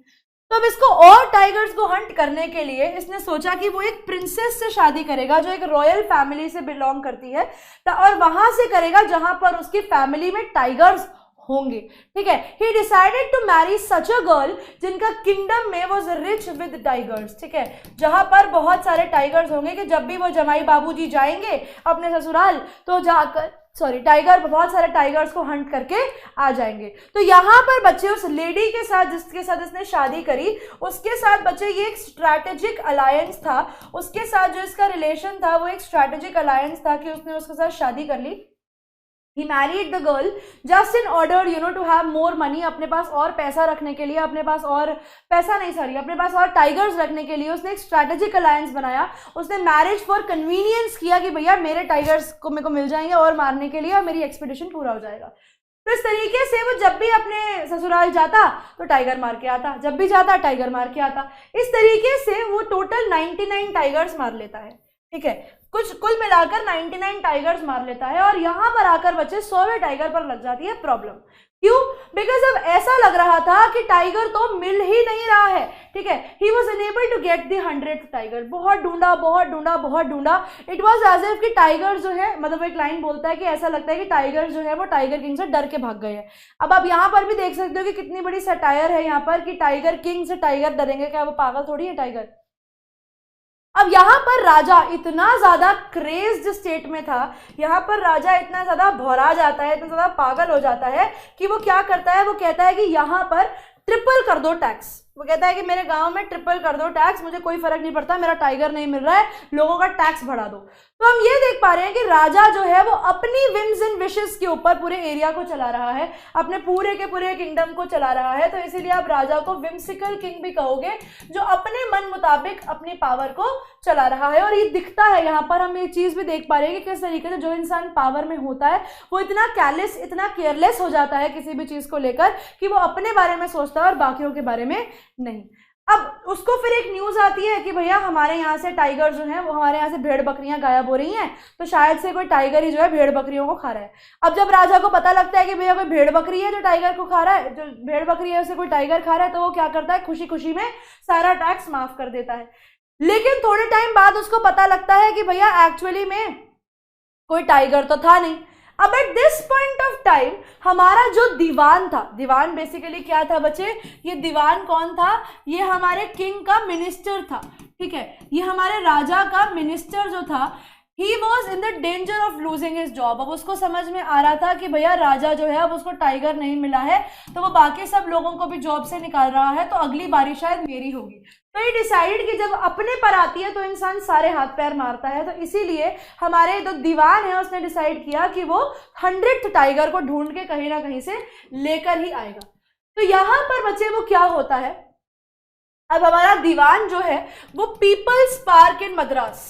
तो अब इसको और टाइगर्स को हंट करने के लिए इसने सोचा कि वो एक प्रिंसेस से शादी करेगा जो एक रॉयल फैमिली से बिलोंग करती है, और वहां से करेगा जहां पर उसकी फैमिली में टाइगर्स होंगे। ठीक है, he decided to marry such a girl जिनका किंगडम में वॉज रिच विद टाइगर्स। ठीक है, जहां पर बहुत सारे टाइगर्स होंगे कि जब भी वो जमाई बाबूजी जाएंगे अपने ससुराल तो जाकर टाइगर, बहुत सारे टाइगर्स को हंट करके आ जाएंगे। तो यहाँ पर बच्चे उस लेडी के साथ जिसके साथ इसने शादी करी, उसके साथ बच्चे ये एक स्ट्रैटेजिक अलायंस था, उसके साथ जो इसका रिलेशन था वो एक स्ट्रैटेजिक अलायंस था कि उसने उसके साथ शादी कर ली। He married the girl just in order, to have more money, अपने पास और पैसा रखने के लिए, अपने पास और पैसा नहीं सॉरी अपने पास और टाइगर्स रखने के लिए उसने एक स्ट्रैटेजिक अलायंस बनाया। उसने मैरिज फॉर कन्वीनियंस किया कि भैया मेरे टाइगर्स को मेरे को मिल जाएंगे और मारने के लिए, और मेरी एक्सपीडिशन पूरा हो जाएगा। तो इस तरीके से वो जब भी अपने ससुराल जाता तो टाइगर मार के आता, जब भी जाता टाइगर मार के आता। इस तरीके से वो टोटल 99 टाइगर्स मार लेता है। ठीक है, कुल मिलाकर 99 टाइगर्स मार लेता है। और यहां पर आकर बच्चे 100वें टाइगर पर लग जाती है प्रॉब्लम। क्यों? बिकॉज अब ऐसा लग रहा था कि टाइगर तो मिल ही नहीं रहा है। ठीक है, he was unable to get the 100th tiger. बहुत ढूंढा बहुत ढूंढा बहुत ढूंढा। इट वॉज एज इफ कि टाइगर जो है, मतलब एक लाइन बोलता है कि ऐसा लगता है कि टाइगर जो है वो टाइगर किंग से डर के भाग गए हैं। अब आप यहाँ पर भी देख सकते हो कि कितनी बड़ी सटायर है यहाँ पर कि टाइगर किंग से टाइगर डरेंगे, क्या वो पागल थोड़ी है टाइगर। अब यहाँ पर राजा इतना ज्यादा क्रेज्ड स्टेट में था, यहाँ पर राजा इतना ज्यादा भौरा जाता है, इतना ज्यादा पागल हो जाता है कि वो क्या करता है, वो कहता है कि यहाँ पर ट्रिपल कर दो टैक्स। वो कहता है कि मेरे गांव में ट्रिपल कर दो टैक्स, मुझे कोई फर्क नहीं पड़ता, मेरा टाइगर नहीं मिल रहा है, लोगों का टैक्स बढ़ा दो। तो हम ये देख पा रहे हैं कि राजा जो है वो अपनी विम्स एंड विशेस के ऊपर पूरे एरिया को चला रहा है, अपने पूरे के पूरे किंगडम को चला रहा है। तो इसीलिए आप राजा को विम्सिकल किंग भी कहोगे, जो अपने मन मुताबिक अपनी पावर को चला रहा है। और ये दिखता है, यहाँ पर हम एक चीज भी देख पा रहे हैं कि किस तरीके से जो इंसान पावर में होता है वो इतना कैरलेस, इतना केयरलेस हो जाता है किसी भी चीज को लेकर कि वो अपने बारे में सोचता है और बाकियों के बारे में नहीं। अब उसको फिर एक न्यूज आती है कि भैया हमारे यहाँ से टाइगर जो है वो, हमारे यहाँ से भेड़ बकरियां गायब हो रही हैं, तो शायद से कोई टाइगर ही जो है भेड़ बकरियों को खा रहा है। अब जब राजा को पता लगता है कि भैया कोई भेड़ बकरी है जो टाइगर को खा रहा है, जो भेड़ बकरी है उसे कोई टाइगर खा रहा है, तो वो क्या करता है, खुशी खुशी में सारा टैक्स माफ कर देता है। लेकिन थोड़े टाइम बाद उसको पता लगता है कि भैया एक्चुअली में कोई टाइगर तो था नहीं। अब at this point of time हमारा जो दीवान था, दीवान बेसिकली क्या था बच्चे, ये दीवान कौन था, ये हमारे किंग का मिनिस्टर था। ठीक है, ये हमारे राजा का मिनिस्टर जो था, he was in the danger of losing his job. अब उसको समझ में आ रहा था कि भैया राजा जो है अब उसको टाइगर नहीं मिला है, तो वो बाकी सब लोगों को भी जॉब से निकाल रहा है, तो अगली बारी शायद मेरी होगी। तो ये डिसाइड कि जब अपने पर आती है तो इंसान सारे हाथ पैर मारता है। तो इसीलिए हमारे जो दीवान है उसने डिसाइड किया कि वो 100th टाइगर को ढूंढ के कहीं ना कहीं से लेकर ही आएगा। तो यहाँ पर बच्चे वो क्या होता है, अब हमारा दीवान जो है वो पीपल्स पार्क इन मद्रास,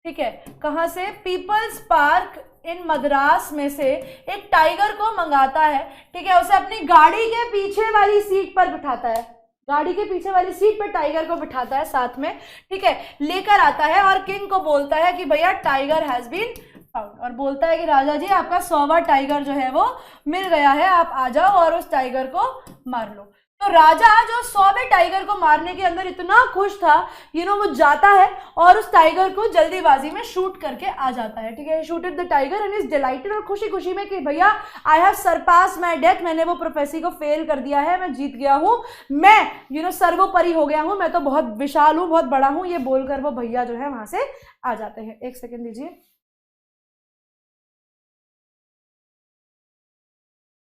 ठीक है, कहां से, पीपल्स पार्क इन मद्रास में से एक टाइगर को मंगाता है। ठीक है, उसे अपनी गाड़ी के पीछे वाली सीट पर बिठाता है, गाड़ी के पीछे वाली सीट पर टाइगर को बिठाता है साथ में। ठीक है, लेकर आता है और किंग को बोलता है कि भैया टाइगर हैज बीन फाउंड, और बोलता है कि राजा जी आपका 100वां टाइगर जो है वो मिल गया है, आप आ जाओ और उस टाइगर को मार लो। तो राजा जो 100वें टाइगर को मारने के अंदर इतना खुश था, वो जाता है और उस टाइगर को जल्दीबाजी में शूट करके आ जाता है, ठीक है। Shooted the tiger and is delighted, और खुशी खुशी में कि भैया I have surpass my death, मैंने वो प्रोफेसी को फेल कर दिया है, मैं जीत गया हूँ, मैं सर्वोपरि हो गया हूँ, मैं तो बहुत विशाल हूँ, बहुत बड़ा हूँ, ये बोलकर वो भैया जो है वहां से आ जाते हैं। एक सेकेंड दीजिए।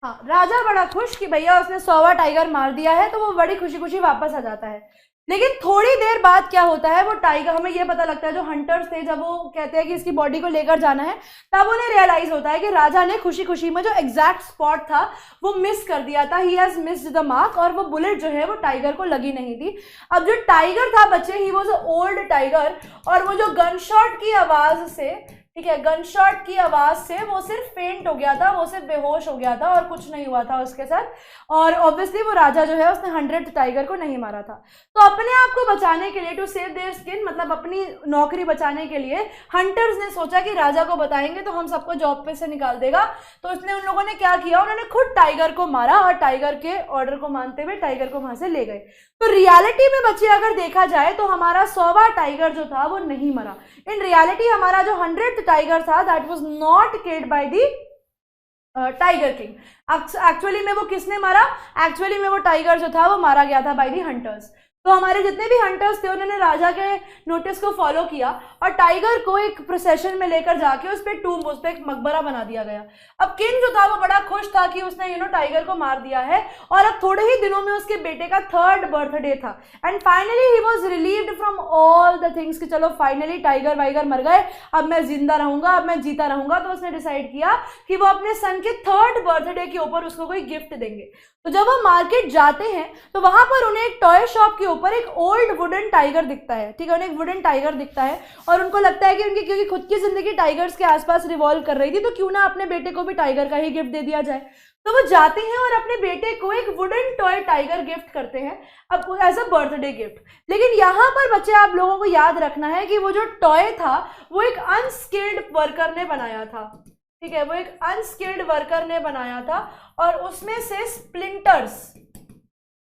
हाँ, राजा बड़ा खुश कि भैया उसने 100वां टाइगर मार दिया है, तो वो बड़ी खुशी खुशी वापस आ जाता है। लेकिन थोड़ी देर बाद क्या होता है, वो टाइगर, हमें ये पता लगता है, जो हंटर्स थे जब वो कहते हैं कि इसकी बॉडी को लेकर जाना है, तब उन्हें रियलाइज होता है कि राजा ने खुशी खुशी में जो एग्जैक्ट स्पॉट था वो मिस कर दिया था, he has missed the mark, और वो बुलेट जो है वो टाइगर को लगी नहीं थी। अब जो टाइगर था बच्चे, ही वॉज अ ओल्ड टाइगर, और वो जो गन शॉट की आवाज से, ठीक है, गन शॉट की आवाज से वो सिर्फ फेंट हो गया था, वो सिर्फ बेहोश हो गया था और कुछ नहीं हुआ था उसके साथ। और ऑब्वियसली वो राजा जो है उसने 100th टाइगर को नहीं मारा था। तो अपने आप को बचाने के लिए, टू सेव देयर स्किन, मतलब अपनी नौकरी बचाने के लिए, हंटर्स ने सोचा कि राजा को बताएंगे तो हम सबको जॉब पे से निकाल देगा। तो इसलिए उन लोगों ने क्या किया, उन्होंने खुद टाइगर को मारा और टाइगर के ऑर्डर को मानते हुए टाइगर को वहां से ले गए। तो रियलिटी में बच्चे अगर देखा जाए तो हमारा 100वां टाइगर जो था वो नहीं मरा। इन रियलिटी हमारा जो 100th टाइगर था, that was not killed by the tiger king. Actually में वो किसने मारा, एक्चुअली में वो टाइगर जो था वो मारा गया था बाय द हंटर्स। तो हमारे जितने भी हंटर्स थे उन्होंने राजा के नोटिस को फॉलो किया और टाइगर को एक प्रोसेशन में लेकर जाके उस पर टूम्ब, उस पर एक मकबरा बना दिया गया। अब किंग जो था वो बड़ा खुश था कि उसने टाइगर को मार दिया है, और अब थोड़े ही दिनों में उसके बेटे का 3rd बर्थडे था, and finally he was relieved from all the things कि चलो फाइनली टाइगर वाइगर मर गए, अब मैं जिंदा रहूंगा, अब मैं जीता रहूंगा। तो उसने डिसाइड किया कि वो अपने सन के 3rd बर्थडे के ऊपर उसको कोई गिफ्ट देंगे। तो जब वो मार्केट जाते हैं तो वहां पर उन्हें एक टॉय शॉप के ऊपर एक ओल्ड वुडन टाइगर दिखता है, ठीक है, उन्हें एक वुडन टाइगर दिखता है, और उनको लगता है कि उनकी, क्योंकि खुद की जिंदगी टाइगर्स के आसपास रिवॉल्व कर रही थी, तो क्यों ना अपने बेटे को भी टाइगर का ही गिफ्ट दे दिया जाए। तो वो जाते हैं और अपने बेटे को एक वुडन टॉय टाइगर गिफ्ट करते हैं, अब एज अ बर्थडे गिफ्ट। लेकिन यहाँ पर बच्चे आप लोगों को याद रखना है कि वो जो टॉय था वो एक अनस्किल्ड वर्कर ने बनाया था, ठीक है, वो एक अनस्किल्ड वर्कर ने बनाया था, और उसमें से स्प्लिंटर्स,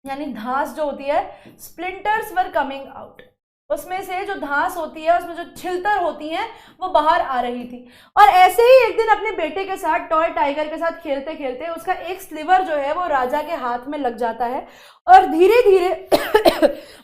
यानी घास जो होती है, स्प्लिंटर्स वर कमिंग आउट, उसमें से जो घास होती है, उसमें जो छिलतर होती हैं वो बाहर आ रही थी। और ऐसे ही एक दिन अपने बेटे के साथ, टॉय टाइगर के साथ खेलते खेलते उसका एक स्लीवर जो है वो राजा के हाथ में लग जाता है, और धीरे धीरे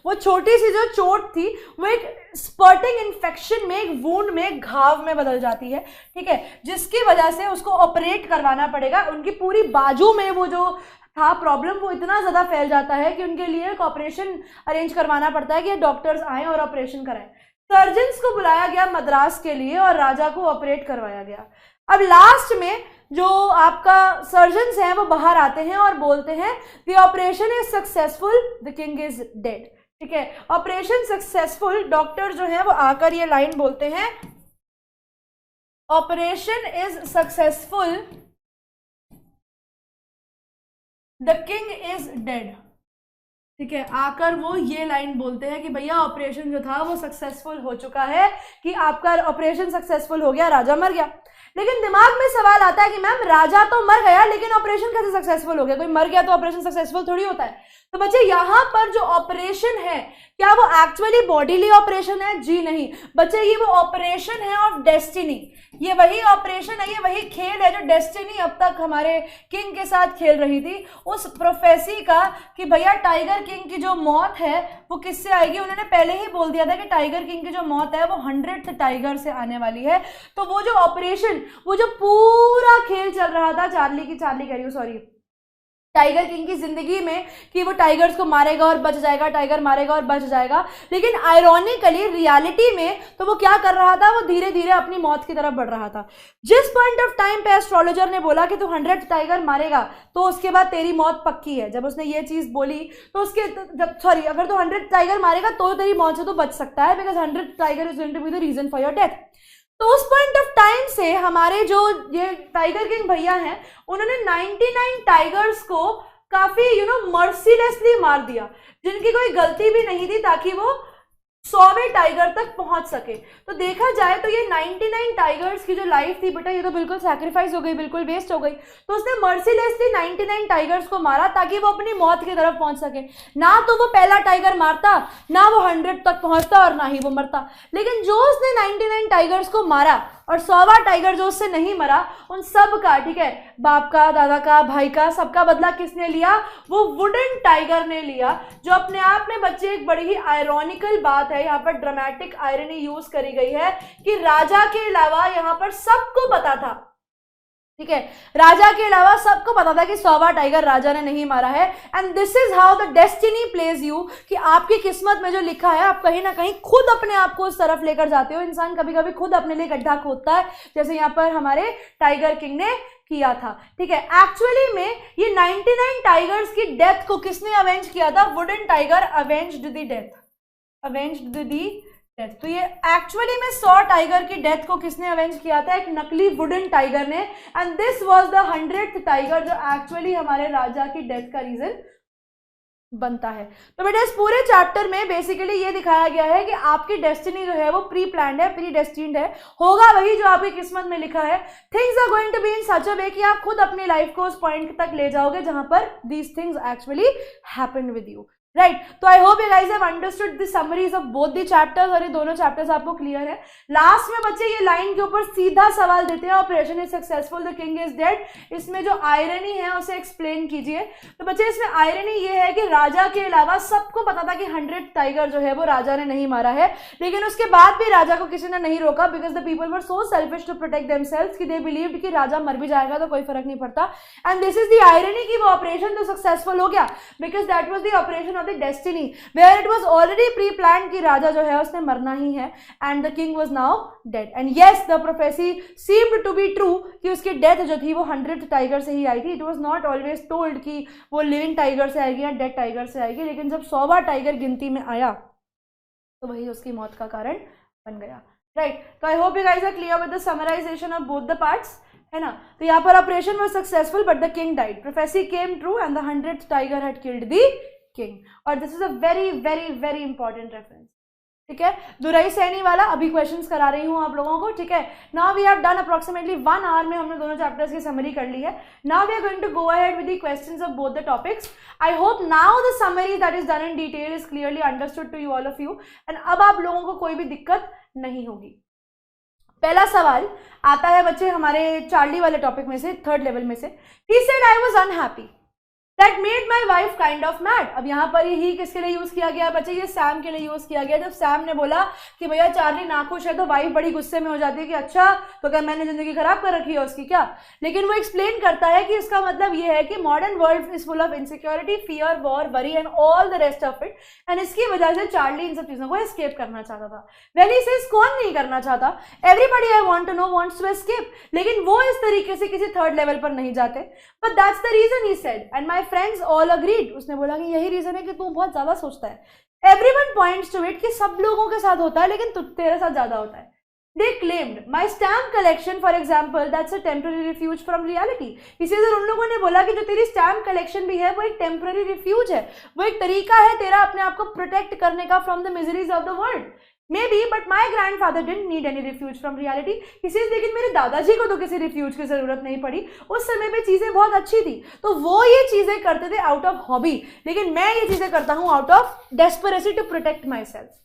वो छोटी सी जो चोट थी वो एक स्पर्टिंग इन्फेक्शन में, एक वूंड में, एक घाव में बदल जाती है, ठीक है, जिसकी वजह से उसको ऑपरेट करवाना पड़ेगा। उनकी पूरी बाजू में वो जो था प्रॉब्लम वो इतना ज़्यादा फैल जाता है कि उनके लिए एक ऑपरेशन अरेंज करवाना पड़ता है कि डॉक्टर्स आए और ऑपरेशन कराएं। सर्जन्स को बुलाया गया मद्रास के लिए और राजा को ऑपरेट करवाया गया। अब लास्ट में जो आपका सर्जन्स हैं वो बाहर आते हैं और बोलते हैं the operation is successful, the king is dead, ठीक है, ऑपरेशन सक्सेसफुल। डॉक्टर जो है वो आकर ये लाइन बोलते हैं, operation is successful, the king is dead, ठीक है, आकर वो ये लाइन बोलते हैं कि भैया ऑपरेशन जो था वो सक्सेसफुल हो चुका है, कि आपका ऑपरेशन सक्सेसफुल हो गया, राजा मर गया। लेकिन दिमाग में सवाल आता है कि मैम राजा तो मर गया लेकिन ऑपरेशन कैसे सक्सेसफुल हो गया, कोई मर गया तो ऑपरेशन सक्सेसफुल थोड़ी होता है। तो बच्चे यहाँ पर जो ऑपरेशन है क्या वो एक्चुअली बॉडीली ऑपरेशन है? जी नहीं बच्चे, ये वो ऑपरेशन है ऑफ डेस्टिनी, ये वही ऑपरेशन है, ये वही खेल है जो डेस्टिनी अब तक हमारे किंग के साथ खेल रही थी, उस प्रोफेसी का कि भैया टाइगर किंग की जो मौत है वो किससे आएगी। उन्होंने पहले ही बोल दिया था कि टाइगर किंग की जो मौत है वो 100th टाइगर से आने वाली है। तो वो जो ऑपरेशन, वो जो पूरा खेल चल रहा था चार्ली कह रही हूँ, सॉरी, टाइगर किंग की जिंदगी में कि वो टाइगर्स को मारेगा और बच जाएगा, टाइगर मारेगा और बच जाएगा, लेकिन आयरॉनिकली रियलिटी में तो वो क्या कर रहा था, वो धीरे धीरे अपनी मौत की तरफ बढ़ रहा था। जिस पॉइंट ऑफ टाइम पे एस्ट्रोलॉजर ने बोला कि तू 100th टाइगर मारेगा तो उसके बाद तेरी मौत पक्की है, जब उसने ये चीज बोली तो उसके अगर तू 100th टाइगर मारेगा तो तेरी मौत से तो बच सकता है, because 100th tiger is going to be the reason for your death. तो उस पॉइंट ऑफ टाइम से हमारे जो ये टाइगर किंग भैया हैं उन्होंने 99 टाइगर्स को काफी मर्सीलेसली मार दिया, जिनकी कोई गलती भी नहीं थी, ताकि वो 100वें टाइगर तक पहुंच सके। तो देखा जाए तो ये 99 टाइगर्स की जो लाइफ थी बेटा, ये तो बिल्कुल सैक्रिफाइस हो गई, बिल्कुल वेस्ट हो गई। तो उसने मर्सीलेसली 99 टाइगर्स को मारा ताकि वो अपनी मौत की तरफ पहुंच सके। ना तो वो पहला टाइगर मारता, ना वो 100 तक पहुंचता, और ना ही वो मरता। लेकिन जो उसने 99 टाइगर्स को मारा, और 100वां टाइगर जो उससे नहीं मरा, उन सब का, ठीक है, बाप का, दादा का, भाई का, सबका बदला किसने लिया? वो वुडन टाइगर ने लिया। जो अपने आप में बच्चे एक बड़ी ही आयरॉनिकल बात है, यहाँ पर ड्रामेटिक आयरनी यूज करी गई है कि राजा के अलावा यहाँ पर सबको पता था, ठीक है, राजा के अलावा सबको पता था कि 100वां टाइगर राजा ने नहीं मारा है। And this is how the destiny plays you, कि आपकी किस्मत में जो लिखा है आप कहीं ना कहीं खुद अपने आप को उस तरफ लेकर जाते हो। इंसान कभी कभी खुद अपने लिए गड्ढा खोदता है, जैसे यहाँ पर हमारे टाइगर किंग ने किया था, ठीक है। एक्चुअली में ये 99 टाइगर्स की डेथ को किसने अवेंज किया था? Wooden tiger avenged the death, avenged the death. तो ये एक्चुअली में 100 टाइगर की डेथ को किसने अवेंज किया था? एक नकली वुडन टाइगर ने। And this was the 100th tiger जो एक्चुअली हमारे राजा की डेथ का रीजन बनता है। तो बेटा इस पूरे चैप्टर में बेसिकली ये दिखाया गया है कि आपकी डेस्टिनी जो है वो प्री प्लान्ड है, प्री डेस्टिन्ड है, होगा वही जो आपकी किस्मत में लिखा है। Things are going to be in such a way कि आप खुद अपनी लाइफ को उस पॉइंट तक ले जाओगे जहां पर these things actually happen with you, right. तो I hope you guys have understood the summaries of both the chapters, और ये दोनों चैप्टर्स आपको क्लियर है। लास्ट में बच्चे ये लाइन के ऊपर सीधा सवाल देते हैं, operation is successful, the king is dead. इसमें जो आयरनी है उसे एक्सप्लेन कीजिए। तो बच्चे इसमें आयरनी ये है कि राजा के अलावा सबको पता था कि 100 टाइगर जो है वो राजा ने नहीं मारा है, लेकिन उसके बाद भी राजा को किसी ने नहीं रोका, because the people were so selfish to protect themselves कि दे बिलीव्ड कि राजा मर भी जाएगा तो कोई फर्क नहीं पड़ता। And this is the irony कि वो ऑपरेशन तो सक्सेसफुल हो गया, because that was the operation of the destiny, where it was already pre-planned कि राजा जो है उसने मरना ही है, and the king was now dead. And yes, the prophecy seemed to be true कि उसकी डेथ जो थी वो 100th टाइगर से ही आई थी। It was not always told कि वो लिविंग टाइगर से आएगी या डेड टाइगर से आएगी, लेकिन जब 100वां टाइगर गिनती में आया तो वही उसकी मौत का कारण बन गया, राइट। तो I hope you guys are clear with the summarisation of both the parts, है ना। तो यहाँ पर operation was successful but the king died, prophecy came true and the 100th tiger had killed the king. और this is a very very very important reference, ठीक है। दुराई सैनी वाला अभी क्वेश्चंस करा रही हूं आप लोगों को, ठीक है। Now we have done approximately 1 hour में हमने दोनों चैप्टर्स की समरी कर ली है। Now we are going to go ahead with the questions of both the topics. I hope now the summary that is done in detail is clearly understood to all of of you, एंड अब आप लोगों को कोई भी दिक्कत नहीं होगी। पहला सवाल आता है बच्चे हमारे चार्ली वाले टॉपिक में से, 3rd लेवल में से। He said I was unhappy That made my wife kind of mad। अब यहाँ पर ही किसके लिए यूज किया गया बच्चे? ये सैम के लिए यूज किया गया। जब सैम ने बोला कि भैया चार्ली नाखुश है तो वाइफ बड़ी गुस्से में हो जाती है कि अच्छा तो क्या मैंने जिंदगी खराब कर रखी है उसकी क्या? लेकिन वो एक्सप्लेन करता है कि इसका मतलब ये है कि modern world is full of insecurity, fear, war, worry and all the rest of it, and इसकी वजह से चार्ली इन सब चीजों को एस्केप करना चाहता था। व्हेन ही सेज कौन नहीं करना चाहता? Everybody I want to know wants to escape, लेकिन वो इस तरीके से किसी 3rd लेवल पर नहीं जाते। But that's the reason he said and my friends all agreed. उसने बोला कि यही रीजन है कि तू बहुत ज्यादा सोचता है। एवरीवन पॉइंट्स टू इट कि सब लोगों के साथ होता है लेकिन तेरे साथ ज्यादा होता है। They claimed my stamp collection, for example, that's a temporary refuge from reality। इसी तरह उन लोगों ने बोला कि जो तेरी स्टैम्प कलेक्शन भी है वो एक टेम्पररी रिफ्यूज है, वो एक तरीका है तेरा अपने आप को प्रोटेक्ट करने का from the miseries of the world. Maybe, but my grandfather didn't need any refuge from reality। इसीलिए लेकिन मेरे दादाजी को तो किसी रिफ्यूज की जरूरत नहीं पड़ी, उस समय पे चीजें बहुत अच्छी थी तो वो ये चीजें करते थे आउट ऑफ हॉबी, लेकिन मैं ये चीजें करता हूं out of desperacy to protect myself.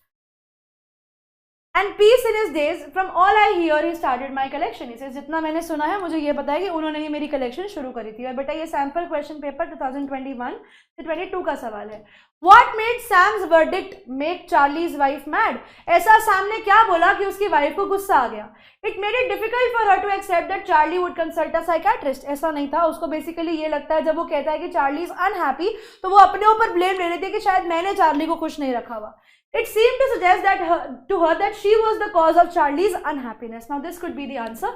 And peace in his days, from all I hear he started my collection. इसे जितना मैंने सुना है मुझे ये पता है कि उन्होंने ही मेरी कलेक्शन शुरू करी थी। और बेटा ये सैम्पल क्वेश्चन पेपर 2021 से 22 का सवाल है। What made Sam's verdict make Charlie's wife mad? ऐसा सैम ने क्या बोला कि उसकी वाइफ को गुस्सा आ गया? It made it difficult for her to accept that Charlie would consult a psychiatrist। ऐसा नहीं था, उसको बेसिकली ये लगता है जब वो कहता है कि Charlie is unhappy तो वो अपने ऊपर ब्लेम ले लेती है कि शायद मैंने चार्ली को खुश नहीं रखा हुआ। It seemed to suggest that to her that she was the cause of Charlie's unhappiness। Now this could be the answer।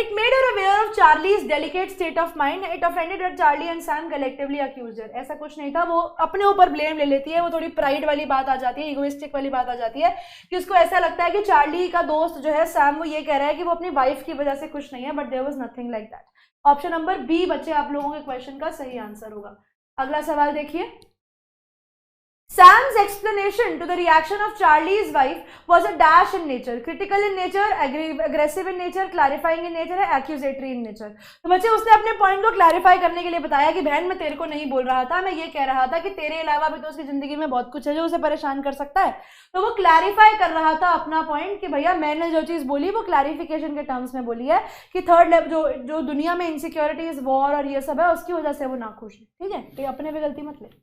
It made her aware of Charlie's delicate state of mind। It offended that Charlie and Sam collectively accused her। ऐसा कुछ नहीं था, वो अपने ऊपर blame ले लेती है, वो थोड़ी प्राइड वाली बात आ जाती है, इगोइस्टिक वाली बात आ जाती है कि उसको ऐसा लगता है कि चार्ली का दोस्त जो है सैम वो ये कह रहा है कि वो अपनी वाइफ की वजह से खुश नहीं है, but there was nothing like that. Option number B बच्चे आप लोगों के क्वेश्चन का सही आंसर होगा। अगला सवाल देखिए। Sam's explanation to the reaction of Charlie's wife was a dash in nature, critical in nature, aggressive in nature, clarifying in nature, accusatory in nature. तो बच्चे उसने अपने पॉइंट को क्लैरिफाई करने के लिए बताया कि बहन मैं तेरे को नहीं बोल रहा था, मैं ये कह रहा था कि तेरे अलावा भी तो उसकी जिंदगी में बहुत कुछ है जो उसे परेशान कर सकता है. तो वो क्लैरिफाई कर रहा था अपना पॉइंट कि भैया मैंने जो चीज बोली वो क्लैरिफिकेशन के टर्म्स में बोली है कि थर्ड लेवल जो दुनिया में इनसिक्योरिटीज, वॉर और ये सब है उसकी वजह से वो नाखुश है. ठीक है, तो अपने भी गलती मत ले.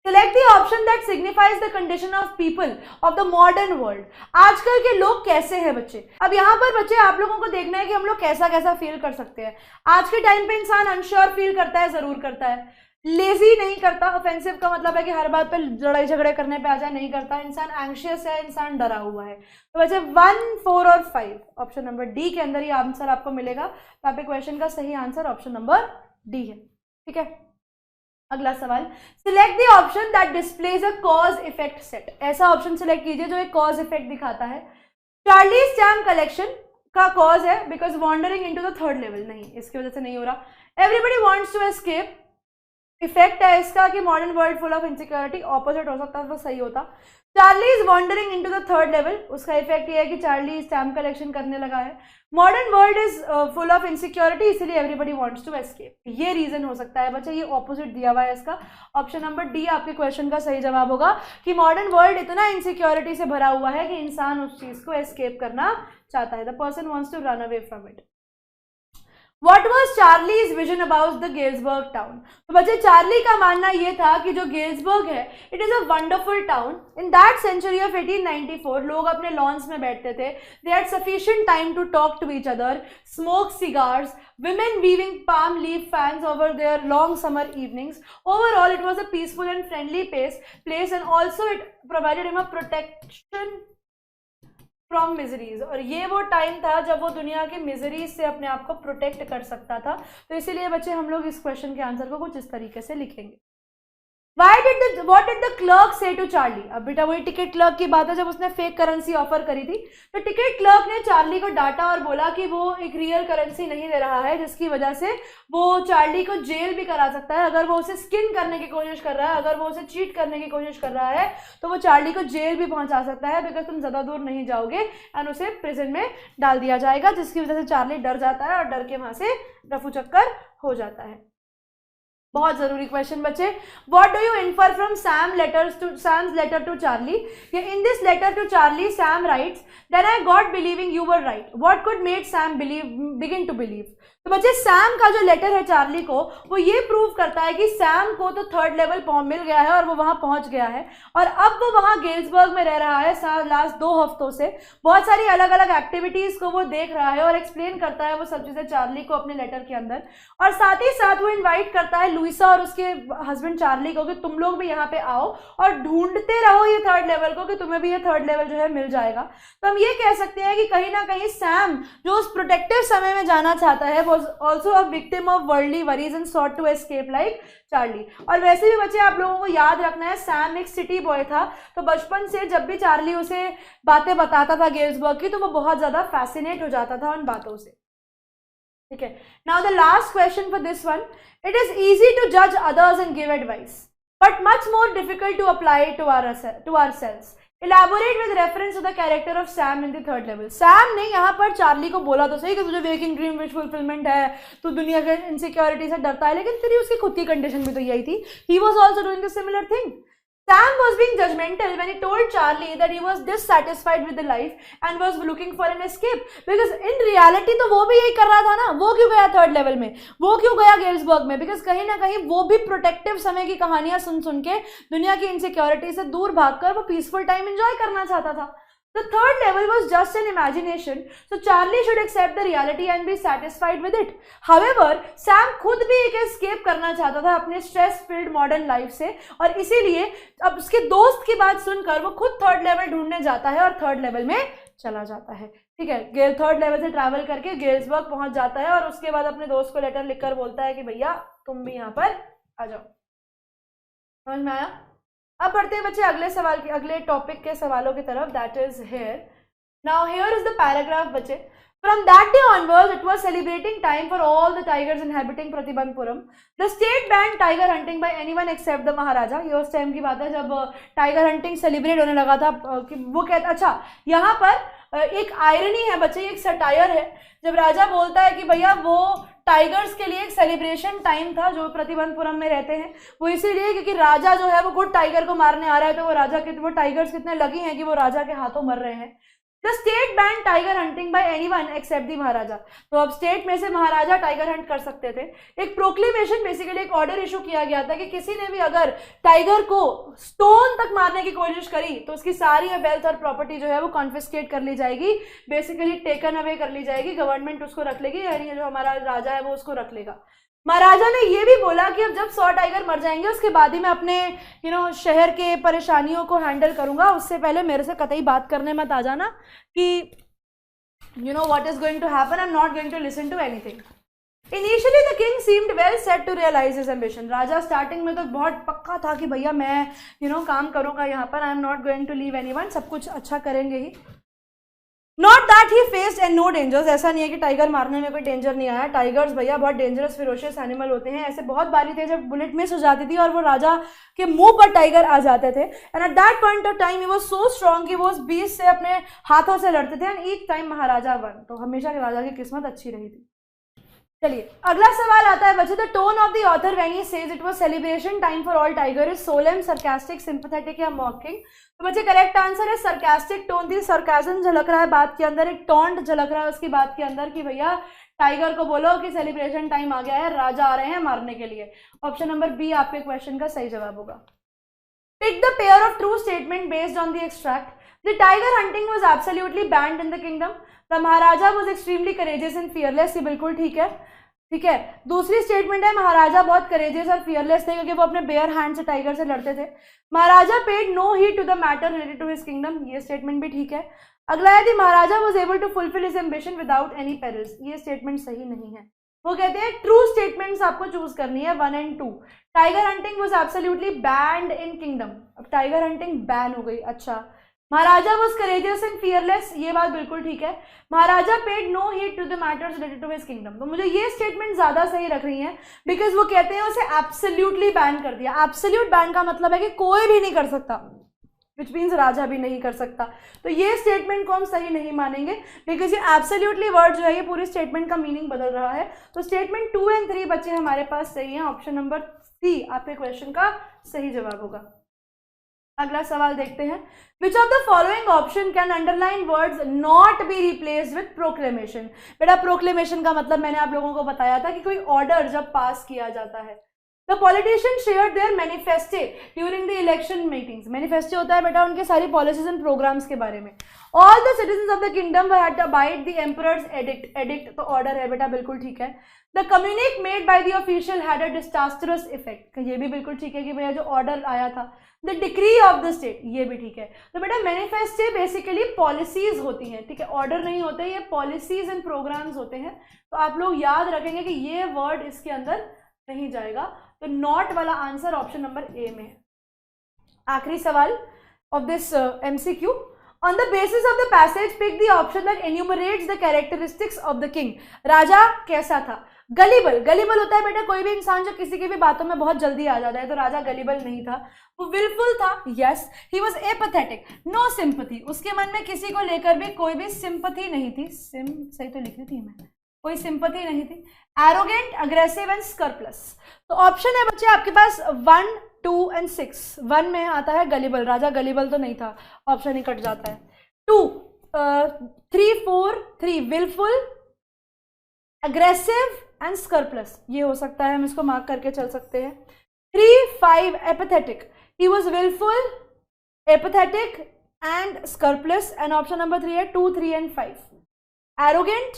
Select the option that signifies the condition of people of the modern world. आजकल के लोग कैसे हैं बच्चे. अब यहाँ पर बच्चे आप लोगों को देखना है कि हम लोग कैसा कैसा फील कर सकते हैं. आज के टाइम पे इंसान अनश्योर फील करता है, जरूर करता है. लेजी नहीं करता, ऑफेंसिव का मतलब है कि हर बात पे लड़ाई झगड़े करने पे आ जाए, नहीं करता. इंसान एंग्शियस है, इंसान डरा हुआ है. तो बच्चे 1, 4 और 5 ऑप्शन नंबर डी के अंदर ये आंसर आपको मिलेगा. तो आपके क्वेश्चन का सही आंसर ऑप्शन नंबर डी है. ठीक है, अगला सवाल. Select the option that displays a cause effect set. ऐसा ऑप्शन सिलेक्ट कीजिए जो एक कॉज इफेक्ट दिखाता है. चार्लीज स्टैम्प कलेक्शन का कॉज है because wandering into the third level. नहीं, इसकी वजह से नहीं हो रहा. Everybody wants to escape. Effect है इसका कि modern world full of insecurity. Opposite हो सकता तो सही होता. Charlie is wandering into the third level. उसका इफेक्ट ये है कि चार्ली स्टैम्प कलेक्शन करने लगा है. Modern world is full of insecurity, इसीलिए एवरीबडी वांट्स टू एस्केप. ये रीजन हो सकता है बच्चा. ये ऑपोजिट दिया हुआ है इसका. ऑप्शन नंबर डी आपके क्वेश्चन का सही जवाब होगा कि मॉडर्न वर्ल्ड इतना इनसिक्योरिटी से भरा हुआ है कि इंसान उस चीज को एस्केप करना चाहता है. The person wants to run away from it. What was Charlie's vision about the Galesburg town? तो बच्चे चार्ली का मानना ये था कि जो गेल्सबर्ग है it is a wonderful town. In that century of 1894 लोग अपने लॉन्स में बैठते थे. They had sufficient time to talk to each other, smoke cigars, women weaving palm leaf fans over their long summer evenings. Overall it was a peaceful and friendly place and also it provided him a protection from miseries. और ये वो time था जब वो दुनिया के miseries से अपने आप को प्रोटेक्ट कर सकता था. तो इसीलिए बच्चे हम लोग इस क्वेश्चन के आंसर को कुछ इस तरीके से लिखेंगे. What did the clerk say to Charlie? अब बेटा वही टिकट क्लर्क की बात है जब उसने फेक करेंसी ऑफर करी थी. तो टिकट क्लर्क ने चार्ली को डांटा और बोला कि वो एक रियल करेंसी नहीं दे रहा है, जिसकी वजह से वो चार्ली को जेल भी करा सकता है. अगर वो उसे स्किन करने की कोशिश कर रहा है, अगर वो उसे चीट करने की कोशिश कर रहा है तो वो चार्ली को जेल भी पहुंचा सकता है. बिकॉज तुम ज्यादा दूर नहीं जाओगे एंड उसे प्रिजन में डाल दिया जाएगा, जिसकी वजह से चार्ली डर जाता है और डर के वहां से रफू चक्कर हो जाता है. बहुत जरूरी क्वेश्चन बच्चे. What do you infer from Sam's letter to Charlie? In this letter to Charlie, Sam writes, "Then I got believing you were right. What could make Sam begin to believe?" तो बच्चे Sam का जो letter है Charlie को, वो ये prove करता है कि सैम को तो थर्ड लेवल मिल गया है और वो वहां पहुंच गया है और अब वो वहां गेल्सबर्ग में रह रहा है लास्ट 2 हफ्तों से. बहुत सारी अलग अलग एक्टिविटीज को वो देख रहा है और एक्सप्लेन करता है वो सब चीजें चार्ली को अपने लेटर के अंदर. और साथ ही साथ वो इन्वाइट करता है लुइसा और उसके हस्बैंड चार्ली को कि तुम लोग भी यहाँ पे आओ और ढूंढते रहो ये थर्ड लेवल को कि तुम्हें भी ये थर्ड लेवल जो है मिल जाएगा. तो हम ये कह सकते हैं कि कहीं ना कहीं सैम जो उस प्रोटेक्टिव समय में जाना चाहता है वो also a victim of worldly worries and sought to escape like Charlie. और वैसे भी बच्चे आप लोगों को याद रखना है सैम एक सिटी बॉय था. तो बचपन से जब भी चार्ली उसे बातें बताता था गेल्सबर्ग की तो वो बहुत ज्यादा फैसिनेट हो जाता था उन बातों से. ठीक है, now the last question for this one. It is easy to जज others and give advice but much more difficult to apply to ourselves. Elaborate with reference to the character of Sam in the third level. Sam ने यहाँ पर Charlie को बोला तो सही कि तुझे वेकिंग ड्रीम विश फुलफिलमेंट है, तू दुनिया के इनसिक्योरिटी से डरता है, लेकिन तेरी उसकी खुद की कंडीशन भी तो यही थी. He was also doing the similar thing. Sam was being judgmental when he told Charlie that he was dissatisfied with the life and was looking for an escape. Because in reality तो वो भी यही कर रहा था ना. वो क्यों गया थर्ड लेवल में, वो क्यों गया गेल्सबर्ग में? बिकॉज कहीं ना कहीं वो भी प्रोटेक्टिव समय की कहानियां सुन सुन के दुनिया की इनसिक्योरिटी से दूर भागकर वो पीसफुल टाइम एंजॉय करना चाहता था. The third level was just an imagination, so Charlie should accept the reality and be satisfied with it. However, Sam खुद भी एक escape करना चाहता था अपने stress-filled modern life से और इसीलिए अब उसके दोस्त की बात सुनकर वो खुद थर्ड लेवल ढूंढने जाता है और थर्ड लेवल में चला जाता है. ठीक है, थर्ड लेवल से ट्रैवल करके गेल्सबर्ग पहुंच जाता है और उसके बाद अपने दोस्त को लेटर लिखकर बोलता है कि भैया तुम भी यहाँ पर आ जाओ. समझ में आया? अब बढ़ते हैं बच्चे अगले टॉपिक के सवालों की तरफ. That is here. Now here is the paragraph बच्चे. From that day onwards, it was celebrating time for all the tigers inhabiting Pratibandhpuram. The state banned tiger hunting by anyone except the Maharaja. ये उस time की बात है जब tiger hunting celebrate होने लगा था कि वो कहता, अच्छा यहाँ पर एक आयरनी है बच्चे, एक सटायर है, जब राजा बोलता है कि भैया वो टाइगर्स के लिए एक सेलिब्रेशन टाइम था जो प्रतिबंधपुरम में रहते हैं, वो इसीलिए क्योंकि राजा जो है वो खुद टाइगर को मारने आ रहा है, तो वो टाइगर्स कितने लकी हैं कि वो राजा के हाथों मर रहे हैं। The state banned tiger hunting by anyone except the महाराजा। तो अब स्टेट में से महाराजा टाइगर हंट कर सकते थे। एक प्रोक्लेमेशन, बेसिकली एक ऑर्डर इशू किया गया था कि किसी ने भी अगर टाइगर को स्टोन तक मारने की कोशिश करी तो उसकी सारी वेल्थ और प्रॉपर्टी जो है वो कॉन्फिस्केट कर ली जाएगी, बेसिकली टेकन अवे कर ली जाएगी, गवर्नमेंट उसको रख लेगी, यानी जो हमारा राजा है वो उसको रख लेगा। महाराजा ने ये भी बोला कि अब जब 100 टाइगर मर जाएंगे उसके बाद ही मैं अपने शहर के परेशानियों को हैंडल करूंगा, उससे पहले मेरे से कतई बात करने मत आ जाना कि what is going to happen, I am not going to listen to anything. Initially the king seemed well set to realise his ambition. राजा स्टार्टिंग में तो बहुत पक्का था कि भैया मैं काम करूंगा यहाँ पर, I am not going to leave anyone, सब कुछ अच्छा करेंगे ही। Not that he faced and no dangers, ऐसा नहीं है कि टाइगर मारने में कोई डेंजर नहीं आया। टाइगर्स भैया बहुत डेंजरस फिरोशियस एनिमल होते हैं, ऐसे बहुत बारी थे जब बुलेट मिस हो जाती थी और वो राजा के मुंह पर टाइगर आ जाते थे। And eight that point of time he was so strong कि वो उस बीस से अपने हाथों से लड़ते थे, and each time Maharaja one. तो हमेशा राजा की किस्मत अच्छी रही थी। चलिए अगला सवाल आता है बच्चे, the tone of the author when he says it was celebration time for all tiger is solemn, sarcastic, sympathetic या मॉकिंग। तो बच्चे करेक्ट आंसर है सरकास्टिक टोन थी, सरकाजम झलक रहा है बात के अंदर, एक टॉन्ट झलक रहा है उसकी बात के अंदर कि भैया टाइगर को बोलो कि सेलिब्रेशन टाइम आ गया है, राजा आ रहे हैं मारने के लिए। ऑप्शन नंबर बी आपके क्वेश्चन का सही जवाब होगा। Pick the pair of true statement based on the extract. The tiger hunting was absolutely banned in the kingdom, the Maharaja was extremely courageous and fearless, ये बिल्कुल ठीक है, ठीक है। दूसरी स्टेटमेंट है महाराजा बहुत करेजियस और फियरलेस थे क्योंकि वो अपने बेयर हैंड से टाइगर से लड़ते थे। Maharaja paid no heed to the matter related to his kingdom, ये स्टेटमेंट भी ठीक है। अगला है the Maharaja was able to fulfil his ambition without any perils, ये स्टेटमेंट सही नहीं है। वो कहते हैं ट्रू स्टेटमेंट्स आपको चूज करनी है 1 and 2। Tiger hunting was absolutely banned in kingdom, अब टाइगर हंटिंग बैन हो गई, अच्छा। Maharaja was courageous and fearless, ये बात बिल्कुल ठीक है। Maharaja paid no heed to the matters related to his kingdom, तो मुझे ये स्टेटमेंट ज्यादा सही रख रही है बिकॉज वो कहते हैं उसे एब्सोल्युटली बैन कर दिया। एब्सोल्यूट बैन का मतलब है कि कोई भी नहीं कर सकता, विच मीन्स राजा भी नहीं कर सकता। तो ये स्टेटमेंट को हम सही नहीं मानेंगे बिकॉज ये एब्सोल्युटली वर्ड जो है ये पूरी स्टेटमेंट का मीनिंग बदल रहा है। तो स्टेटमेंट 2 and 3 बच्चे हमारे पास सही है, ऑप्शन नंबर सी आपके क्वेश्चन का सही जवाब होगा। अगला सवाल देखते हैं, which of the following option can underline words not be replaced with proclamation. बेटा प्रोक्लेमेशन का मतलब मैंने आप लोगों को बताया था कि कोई ऑर्डर जब पास किया जाता है। The politicians shared their manifesto during the election meetings. Manifesto होता है बेटा उनके सारी policies and programs के बारे में। All the citizens of the kingdom were had to abide the emperor's edict. Edict तो order है बेटा, बिल्कुल ठीक है। The communique made by the official had a disastrous effect. ये भी बिल्कुल ठीक है कि भैया जो order आया था। The decree of the state, ये भी ठीक है। तो बेटा manifesto basically policies होती हैं, ठीक है, order नहीं होते, ये policies and programs होते हैं। तो आप लोग याद रखेंगे कि ये word इसके अंदर नहीं जाएगा, तो नॉट वाला आंसर ऑप्शन नंबर ए में है। आखिरी सवाल of this MCQ, on the basis of the passage pick the option that enumerates the characteristics of the king. राजा कैसा था? गलीबल, गलीबल होता है बेटा कोई भी इंसान जो किसी की भी बातों में बहुत जल्दी आ जाता है, तो राजा गलीबल नहीं था। वो विलफुल था, yes. He was apathetic, no sympathy, उसके मन में किसी को लेकर भी कोई भी सिंपैथी नहीं थी। सही तो लिख रही थी मैं, कोई सिंपैथी नहीं थी। Arrogant, aggressive and scrupulous. तो ऑप्शन है बच्चे आपके पास 1, 2 and 6। 1 में आता है गलीबल, राजा गलीबल तो नहीं था, ऑप्शन ही कट जाता है। 2, 3, 4, 3 विलफुल, अग्रेसिव एंड स्कर्पलस, ये हो सकता है, हम इसको मार्क करके चल सकते हैं। 3, 5 apathetic, he was wilful, apathetic and scrupulous, and option number 3 है 2, 3 and 5। Arrogant,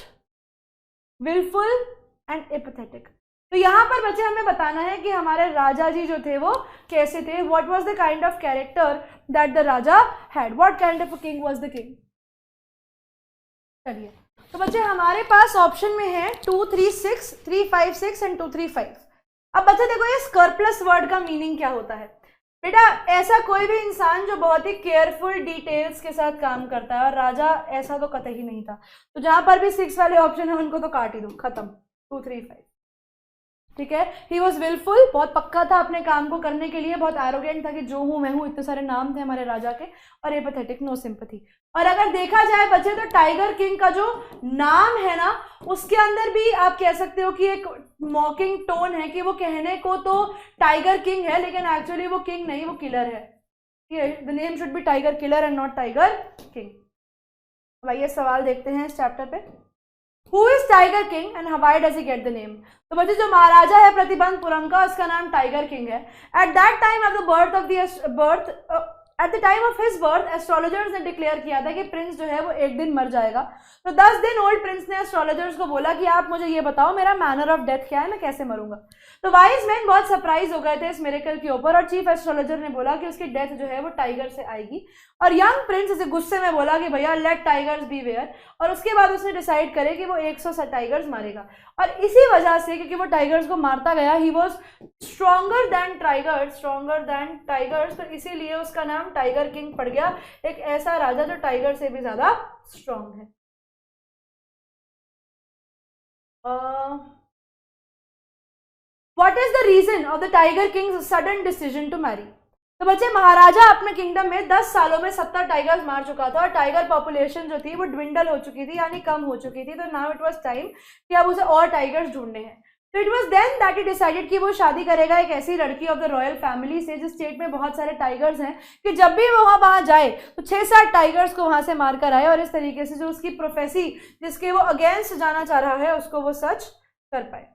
wilful and apathetic. तो यहां पर बच्चे हमें बताना है कि हमारे राजा जी जो थे वो कैसे थे। What was the kind of character that the Raja had, what kind of a king was the king. चलिए तो बच्चे हमारे पास ऑप्शन में है 2, 3, 6, 3, 5, 6 एंड 2, 3, 5। अब बच्चे देखो ये स्कर्पलस वर्ड का मीनिंग क्या होता है। बेटा ऐसा कोई भी इंसान जो बहुत ही केयरफुल डिटेल्स के साथ काम करता है, और राजा ऐसा तो कतई नहीं था। तो जहां पर भी 6 वाले ऑप्शन है उनको तो काट ही दूं, खत्म। 2 3 5, ठीक है। ही वॉज विलफुल, बहुत पक्का था अपने काम को करने के लिए, बहुत एरोगेंट था कि जो हूं मैं हूं, इतने सारे नाम थे हमारे राजा के, और एपैथेटिक, नो सिंपैथी। और अगर देखा जाए बच्चे तो टाइगर किंग का जो नाम है ना, उसके अंदर भी आप कह सकते हो कि एक मॉकिंग टोन है कि वो कहने को तो टाइगर किंग है, लेकिन एक्चुअली वो किंग नहीं, वो किलर है। The name should be tiger killer and not tiger king. भाई ये सवाल देखते हैं इस चैप्टर पे। Who is Tiger King and why does he get the name? तो बच्चे जो महाराजा है प्रतिबंधपुरम का, उसका नाम टाइगर किंग है। At that time of the at the time of his birth, astrologers ने डिक्लेयर किया था कि प्रिंस जो है वो एक दिन मर जाएगा। तो 10 दिन ओल्ड प्रिंस ने एस्ट्रोलॉजर्स को बोला कि आप मुझे ये बताओ मेरा मैनर ऑफ डेथ क्या है, मैं कैसे मरूंगा। तो वाइज मैन बहुत सरप्राइज हो गए थे इस मिरेकल के ऊपर, और चीफ एस्ट्रोलॉजर ने बोला कि उसकी डेथ जो है वो टाइगर से आएगी। और यंग प्रिंस इसे गुस्से में बोला कि भैया लेट टाइगर्स बी वेयर, और उसके बाद उसने डिसाइड करे कि वो 100 टाइगर्स मारेगा। और इसी वजह से, क्योंकि वो टाइगर्स को मारता गया, he was stronger than tigers, तो इसीलिए उसका नाम टाइगर किंग पड़ गया। एक ऐसा राजा जो टाइगर से भी ज्यादा स्ट्रॉन्ग है। What is the reason of the Tiger King's sudden decision to marry? तो बच्चे महाराजा अपने किंगडम में 10 सालों में 70 टाइगर्स मार चुका था, और टाइगर पॉपुलेशन जो थी वो ड्विंडल हो चुकी थी, यानी कम हो चुकी थी। तो नाउ इट वाज टाइम कि अब उसे और टाइगर्स ढूंढने हैं। तो it was then that he decided कि वो शादी करेगा एक ऐसी लड़की ऑफ द रॉयल फैमिली से जिस स्टेट में बहुत सारे टाइगर्स हैं, कि जब भी वो वहां जाए तो 6-7 टाइगर्स को वहां से मार कर आए, और इस तरीके से जो उसकी प्रोफेसी जिसके वो अगेंस्ट जाना चाह रहा है उसको वो सच कर पाए।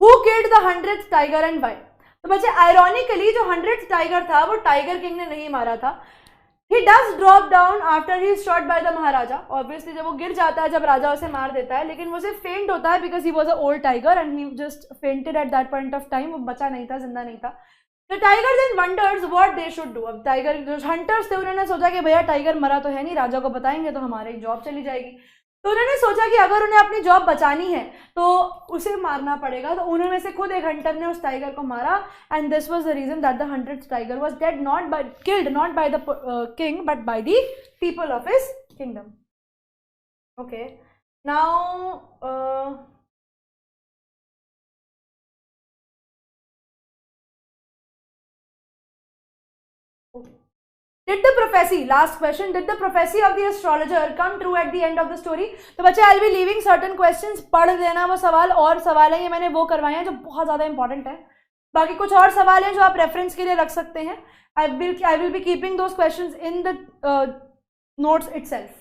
Who killed the 100th tiger and why? तो बच्चे आयरॉनिकली जो 100th टाइगर था वो टाइगर किंग ने नहीं मारा था। He does drop down after he is shot by the Maharaja. Obviously जब वो गिर जाता है, जब राजा उसे मार देता है, लेकिन वो उसे फेंट होता है because he was a old tiger and he just fainted at that point of time. वो बचा नहीं था, जिंदा नहीं था। तो tiger then wonders what they should do. अब टाइगर जो हंटर्स थे उन्होंने सोचा कि भैया टाइगर मरा तो है नहीं, राजा को बताएंगे तो हमारी जॉब चली जाएगी। तो उन्होंने सोचा कि अगर उन्हें अपनी जॉब बचानी है तो उसे मारना पड़ेगा। तो उन्होंने से खुद एक हंटर ने उस टाइगर को मारा, and this was the reason that the 100th tiger was dead, killed not by the king but by the people of his kingdom. Okay, now Did the prophecy, last question, did the prophecy of the astrologer come true at the end of the story? तो बच्चे I'll be leaving certain questions, पढ़ लेना वो सवाल, और सवाल है ये मैंने वो करवाए हैं जो बहुत ज़्यादा इंपॉर्टेंट है। बाकी कुछ और सवाल हैं जो आप रेफरेंस के लिए रख सकते हैं। I will be keeping those questions in the notes itself.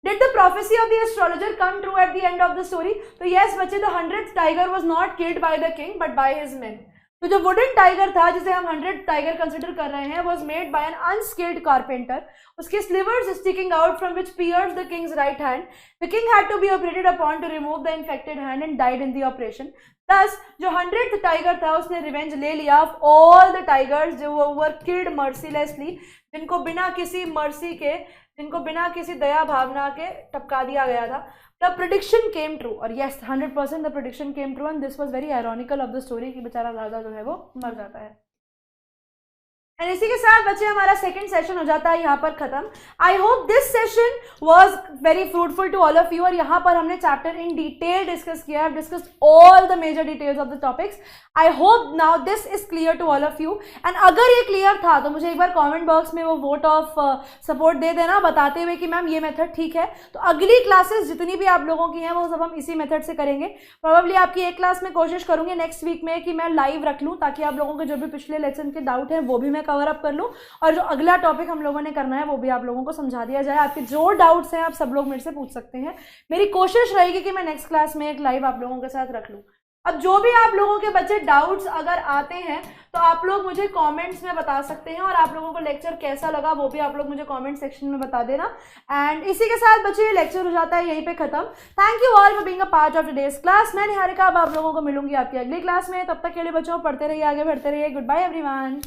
Did the prophecy of the astrologer come true at the end of the story? तो yes बच्चे, the 100th tiger was not killed by the king but by his men. तो जो wooden tiger था जिसे हम 100 tiger consider कर रहे हैं, was made by an unskilled carpenter. उसके slivers sticking out from which pierce the king's right hand. The king had to be operated upon to remove the infected hand and died in the operation. Thus जो 100th tiger था उसने revenge ले लिया of all the tigers जो were killed mercilessly, जिनको बिना किसी mercy के, जिनको बिना किसी दया भावना के टपका दिया गया था। The prediction came true, और yes 100% the prediction came true, and this was very ironical of the story कि बेचारा राजा जो है वो मर जाता है। एंड इसी के साथ बच्चे हमारा सेकंड सेशन हो जाता है यहाँ पर खत्म। I hope this session was very fruitful to all of you, और यहाँ पर हमने चैप्टर इन डिटेल डिस्कस किया, discuss all the major details of the topics. I hope now this is clear to all of you, and अगर ये clear था तो मुझे एक बार कॉमेंट बॉक्स में वो वोट ऑफ सपोर्ट दे देना, बताते हुए कि मैम ये मेथड ठीक है। तो अगली क्लासेस जितनी भी आप लोगों की हैं वो सब हम इसी मेथड से करेंगे। प्रोबेबली आपकी एक क्लास में कोशिश करूंगी नेक्स्ट वीक में कि मैं लाइव रख लूँ, ताकि आप लोगों के जो भी पिछले लेसन के डाउट हैं वो भी मैं कवर अप कर लूँ, और जो अगला टॉपिक हम लोगों ने करना है वो भी आप लोगों को समझा दिया जाए। आपके जो डाउट्स हैं आप सब लोग मेरे से पूछ सकते हैं। मेरी कोशिश रहेगी कि मैं नेक्स्ट क्लास में एक लाइव आप लोगों के साथ रख लूँ। अब जो भी आप लोगों के बच्चे डाउट्स अगर आते हैं तो आप लोग मुझे कमेंट्स में बता सकते हैं, और आप लोगों को लेक्चर कैसा लगा वो भी आप लोग मुझे कमेंट सेक्शन में बता देना। एंड इसी के साथ बच्चे ये लेक्चर हो जाता है यहीं पे खत्म। Thank you all for being a part of today's class. मैं निहारिका अब आप लोगों को मिलूंगी आपकी अगली क्लास में। तब तक के लिए बच्चों पढ़ते रहिए, आगे बढ़ते रहिए। Goodbye everyone.